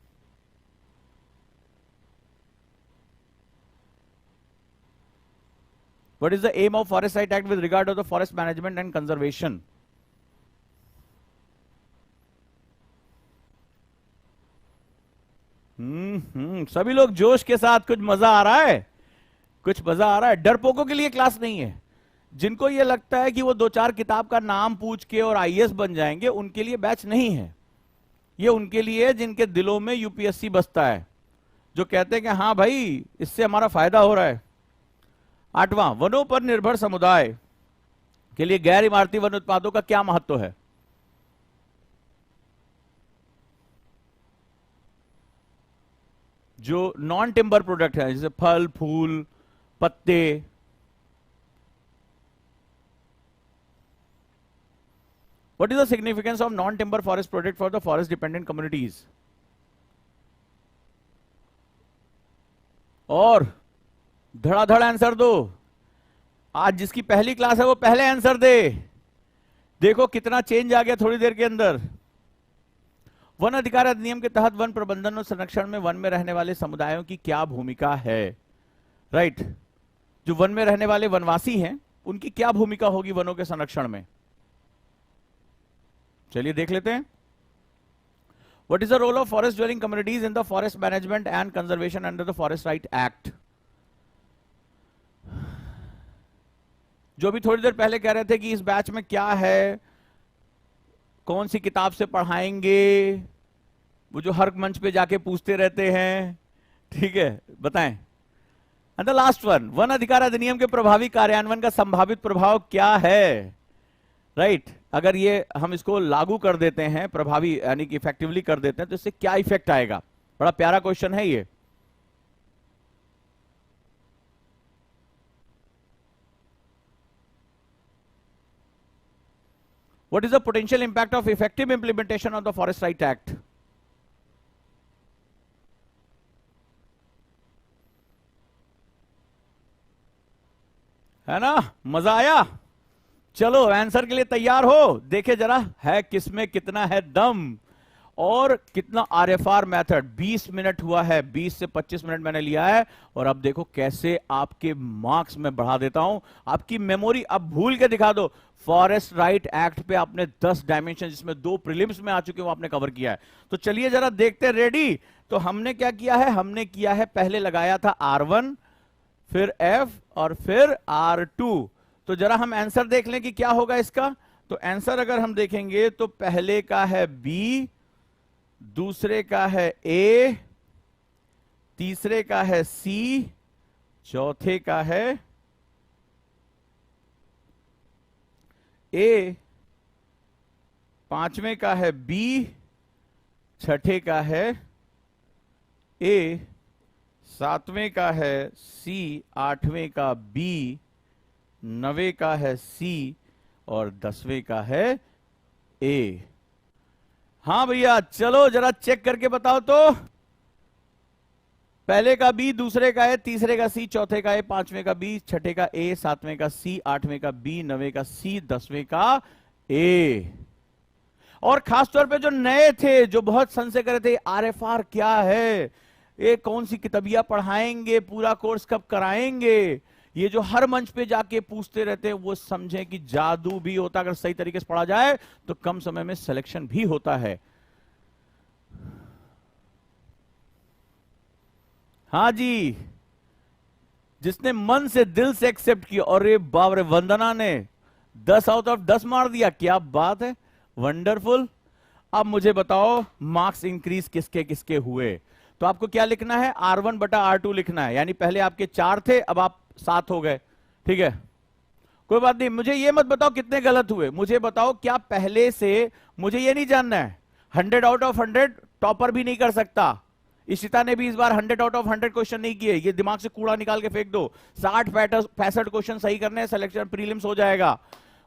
What is the aim of Forest Right Act with regard to the forest management and conservation? सभी लोग जोश के साथ, कुछ मजा आ रहा है, कुछ मजा आ रहा है। डरपोकों के लिए क्लास नहीं है। जिनको ये लगता है कि वो 2-4 किताब का नाम पूछ के और आईएएस बन जाएंगे, उनके लिए बैच नहीं है। ये उनके लिए जिनके दिलों में यूपीएससी बसता है, जो कहते हैं कि हाँ भाई इससे हमारा फायदा हो रहा है। 8वां, वनों पर निर्भर समुदाय के लिए गैर इमारती वन उत्पादों का क्या महत्व है? जो नॉन टिम्बर प्रोडक्ट है जैसे फल फूल पत्ते, what is the significance of non timber forest product for the forest dependent communities? और धड़ाधड़ आंसर दो। आज जिसकी पहली क्लास है वो पहले आंसर दे। देखो कितना चेंज आ गया थोड़ी देर के अंदर। वन अधिकार अधिनियम के तहत वन प्रबंधन और संरक्षण में वन में रहने वाले समुदायों की क्या भूमिका है? राइट, जो वन में रहने वाले वनवासी हैं उनकी क्या भूमिका होगी वनों के संरक्षण में? चलिए देख लेते हैं। What is the role of forest dwelling communities in the forest management and conservation under the forest right act? जो भी थोड़ी देर पहले कह रहे थे कि इस बैच में क्या है, कौन सी किताब से पढ़ाएंगे, वो जो हर मंच पे जाके पूछते रहते हैं, ठीक है, बताएं। एंड द लास्ट वन अधिकार अधिनियम के प्रभावी कार्यान्वयन का संभावित प्रभाव क्या है? राइट, अगर ये हम इसको लागू कर देते हैं, प्रभावी यानी कि इफेक्टिवली कर देते हैं, तो इससे क्या इफेक्ट आएगा? बड़ा प्यारा क्वेश्चन है ये। What is the potential impact of effective implementation of the Forest Right Act? है ना, मजा आया? चलो आंसर के लिए तैयार हो? देखे जरा है किसमें कितना है दम और कितना आरएफआर मेथड। 20 मिनट हुआ है, 20 से 25 मिनट मैंने लिया है, और अब देखो कैसे आपके मार्क्स में बढ़ा देता हूं। आपकी मेमोरी अब भूल के दिखा दो। फॉरेस्ट राइट एक्ट पे आपने 10 डायमेंशन, जिसमें 2 प्रीलिम्स में आ चुके, वो आपने कवर किया है। तो चलिए जरा देखते हैं। रेडी? तो हमने क्या किया है? हमने किया है, पहले लगाया था R1, फिर F और फिर R2। तो जरा हम आंसर देख लें कि क्या होगा इसका। तो आंसर अगर हम देखेंगे तो पहले का है B, दूसरे का है A, तीसरे का है C, चौथे का है A, पांचवें का है B, छठे का है A, सातवें का है C, आठवें का B, नवें का है C और 10वें का है A। हाँ भैया, चलो जरा चेक करके बताओ तो। पहले का B, दूसरे का है, तीसरे का C, चौथे का है, पांचवें का B, छठे का A, सातवें का C, आठवें का B, नवें का C, 10वें का A। और खासतौर पे जो नए थे, जो बहुत संशय कर रहे थे RFR क्या है, ये कौन सी किताबियां पढ़ाएंगे, पूरा कोर्स कब कराएंगे, ये जो हर मंच पे जाके पूछते रहते हैं, वो समझें कि जादू भी होता है। अगर सही तरीके से पढ़ा जाए तो कम समय में सिलेक्शन भी होता है। हाँ जी, जिसने मन से दिल से एक्सेप्ट किया। और ये बाप रे, वंदना ने 10 आउट ऑफ 10 मार दिया, क्या बात है, वंडरफुल। अब मुझे बताओ मार्क्स इंक्रीज किसके किसके हुए। तो आपको क्या लिखना है? R1 बटा R2 लिखना है, यानी पहले आपके 4 थे, अब आप 7 हो गए। ठीक है, कोई बात नहीं। मुझे ये मत बताओ कितने गलत हुए, मुझे बताओ क्या पहले से, मुझे ये नहीं जानना है। 100 आउट ऑफ 100 टॉपर भी नहीं कर सकता। इशिता ने भी इस बार 100 आउट ऑफ 100 क्वेश्चन नहीं किए। ये दिमाग से कूड़ा निकाल के फेंक दो। 60-65 क्वेश्चन सही करने हैं, सिलेक्शन प्रीलिम्स हो जाएगा।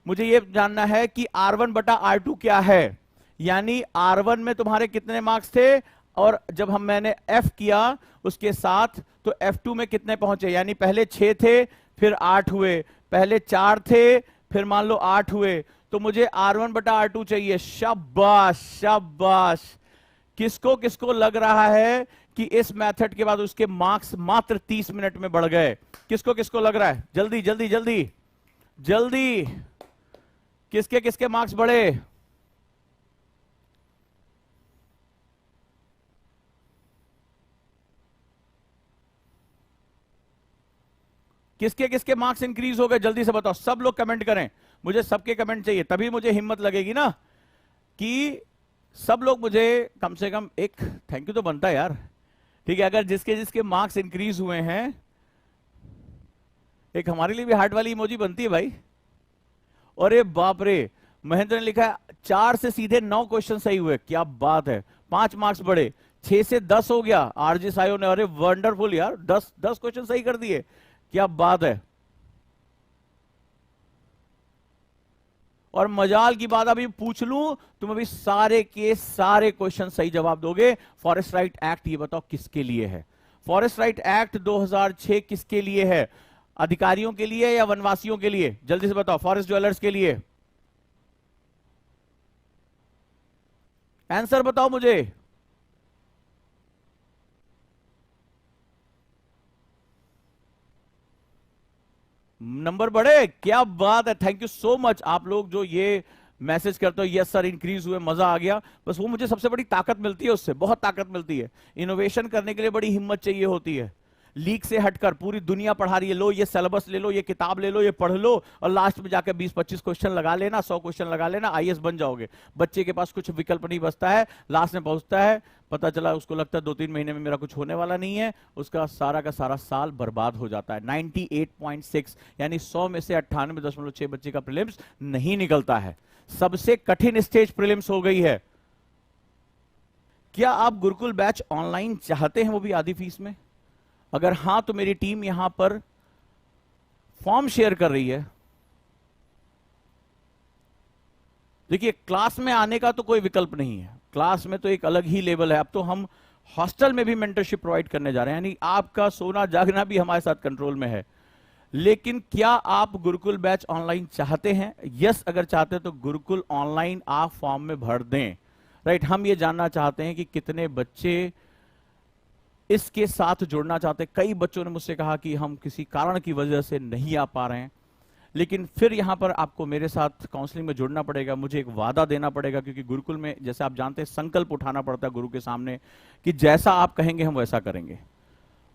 मुझे ये जानना है कि R1 बटा R2 क्या है, यानी R1 में तुम्हारे कितने मार्क्स थे, और जब मैंने F किया उसके साथ, तो F2 में कितने पहुंचे, यानी पहले 6 थे फिर 8 हुए, पहले 4 थे फिर मान लो 8 हुए। तो मुझे R1 बटा R2 चाहिए। शाबाश शाबाश। किसको किसको लग रहा है कि इस मेथड के बाद उसके मार्क्स मात्र 30 मिनट में बढ़ गए? किसको किसको लग रहा है? जल्दी जल्दी जल्दी जल्दी, किसके किसके मार्क्स बढ़े? किसके किसके मार्क्स इंक्रीज हो गए? जल्दी से बताओ। सब लोग कमेंट करें, मुझे सबके कमेंट चाहिए, तभी मुझे हिम्मत लगेगी ना कि सब लोग मुझे कम से कम एक थैंक यू तो बनता है यार। ठीक है, अगर जिसके जिसके मार्क्स इंक्रीज हुए हैं, एक हमारे लिए भी हार्ट वाली इमोजी बनती है भाई। और ये बाप रे, महेंद्र ने लिखा है 4 से सीधे 9 क्वेश्चन सही हुए, क्या बात है। 5 मार्क्स बढ़े, 6 से 10 हो गया आरजे सायो ने, अरे वंडरफुल यार, 10 क्वेश्चन सही कर दिए, क्या बात है। और मजाल की बात अभी पूछ लूं, तुम अभी सारे के सारे क्वेश्चन सही जवाब दोगे। फॉरेस्ट राइट एक्ट ये बताओ किसके लिए है? फॉरेस्ट राइट एक्ट 2006 किसके लिए है? अधिकारियों के लिए या वनवासियों के लिए? जल्दी से बताओ, फॉरेस्ट ज्वेलर्स के लिए। आंसर बताओ मुझे। नंबर बढ़े, क्या बात है, थैंक यू सो मच। आप लोग जो ये मैसेज करते हो, यस सर इंक्रीज हुए, मजा आ गया, बस वो मुझे सबसे बड़ी ताकत मिलती है, उससे बहुत ताकत मिलती है। इनोवेशन करने के लिए बड़ी हिम्मत चाहिए होती है। लीक से हटकर पूरी दुनिया पढ़ा रही है, लो ये सिलेबस ले लो, ये किताब ले लो, ये पढ़ लो, और लास्ट में जाकर 20-25 क्वेश्चन लगा लेना, 100 क्वेश्चन लगा लेना, आईएएस बन जाओगे। बच्चे के पास कुछ विकल्प नहीं बचता है, लास्ट में पहुंचता है, पता चला उसको लगता है 2-3 महीने में मेरा कुछ होने वाला नहीं है, उसका सारा का सारा साल बर्बाद हो जाता है। 98.6 यानी 100 में से 98.6 बच्चे का प्रीलिम्स नहीं निकलता है। सबसे कठिन स्टेज प्रीलिम्स हो गई है। क्या आप गुरुकुल बैच ऑनलाइन चाहते हैं, वो भी आधी फीस में? अगर हां तो मेरी टीम यहां पर फॉर्म शेयर कर रही है। देखिए, क्लास में आने का तो कोई विकल्प नहीं है, क्लास में तो एक अलग ही लेवल है। अब तो हम हॉस्टल में भी मेंटरशिप प्रोवाइड करने जा रहे हैं, यानी आपका सोना जागना भी हमारे साथ कंट्रोल में है। लेकिन क्या आप गुरुकुल बैच ऑनलाइन चाहते हैं? यस अगर चाहते हैं तो गुरुकुल ऑनलाइन आप फॉर्म में भर दें। राइट, हम ये जानना चाहते हैं कि कितने बच्चे इसके साथ जुड़ना चाहते हैं। कई बच्चों ने मुझसे कहा कि हम किसी कारण की वजह से नहीं आ पा रहे हैं, लेकिन फिर यहां पर आपको मेरे साथ काउंसलिंग में जुड़ना पड़ेगा, मुझे एक वादा देना पड़ेगा, क्योंकि गुरुकुल में जैसे आप जानते हैं संकल्प उठाना पड़ता है गुरु के सामने कि जैसा आप कहेंगे हम वैसा करेंगे,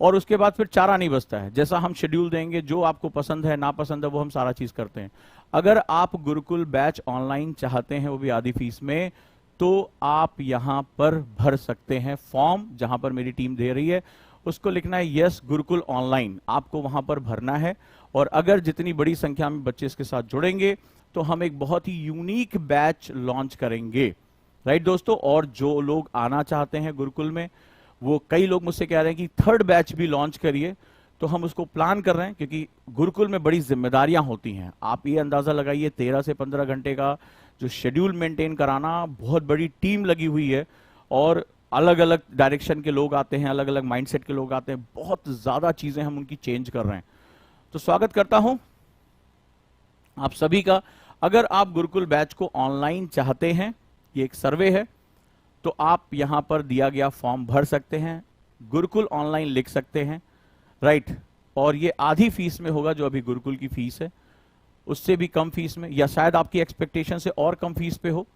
और उसके बाद फिर चारा नहीं बचता है। जैसा हम शेड्यूल देंगे, जो आपको पसंद है ना पसंद है, वो हम सारा चीज करते हैं। अगर आप गुरुकुल बैच ऑनलाइन चाहते हैं, वो भी आधी फीस में, तो आप यहां पर भर सकते हैं फॉर्म, जहां पर मेरी टीम दे रही है। उसको लिखना है यस गुरुकुल ऑनलाइन, आपको वहां पर भरना है। और अगर जितनी बड़ी संख्या में बच्चे इसके साथ जुड़ेंगे तो हम एक बहुत ही यूनिक बैच लॉन्च करेंगे। राइट दोस्तों, और जो लोग आना चाहते हैं गुरुकुल में, वो कई लोग मुझसे कह रहे हैं कि 3rd बैच भी लॉन्च करिए, तो हम उसको प्लान कर रहे हैं, क्योंकि गुरुकुल में बड़ी जिम्मेदारियां होती हैं। आप ये अंदाजा लगाइए, 13 से 15 घंटे का जो शेड्यूल मेंटेन कराना, बहुत बड़ी टीम लगी हुई है, और अलग अलग डायरेक्शन के लोग आते हैं, अलग अलग माइंडसेट के लोग आते हैं, बहुत ज्यादा चीजें हम उनकी चेंज कर रहे हैं। तो स्वागत करता हूं आप सभी का। अगर आप गुरुकुल बैच को ऑनलाइन चाहते हैं, ये एक सर्वे है, तो आप यहां पर दिया गया फॉर्म भर सकते हैं, गुरुकुल ऑनलाइन लिख सकते हैं। राइट, और ये आधी फीस में होगा जो अभी गुरुकुल की फीस है, उससे भी कम फीस में, या शायद आपकी एक्सपेक्टेशन से और कम फीस पे हो।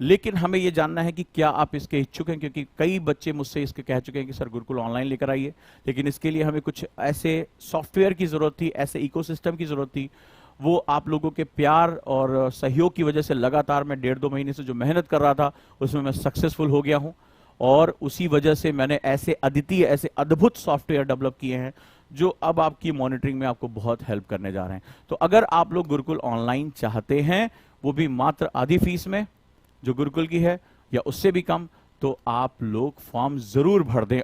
लेकिन हमें यह जानना है कि क्या आप इसके इच्छुक हैं, क्योंकि कई बच्चे मुझसे इसके कह चुके हैं कि सर गुरुकुल ऑनलाइन लेकर आइए, लेकिन इसके लिए हमें कुछ ऐसे सॉफ्टवेयर की जरूरत थी, ऐसे इकोसिस्टम की जरूरत थी। वो आप लोगों के प्यार और सहयोग की वजह से लगातार मैं 1.5-2 महीने से जो मेहनत कर रहा था, उसमें मैं सक्सेसफुल हो गया हूं, और उसी वजह से मैंने ऐसे अद्वितीय, ऐसे अद्भुत सॉफ्टवेयर डेवलप किए हैं जो अब आपकी मॉनिटरिंग में आपको बहुत हेल्प करने जा रहे हैं। तो अगर आप लोग गुरुकुल ऑनलाइन चाहते हैं, वो भी मात्र आधी फीस में जो गुरुकुल की है, या उससे भी कम, तो आप लोग फॉर्म जरूर भर दें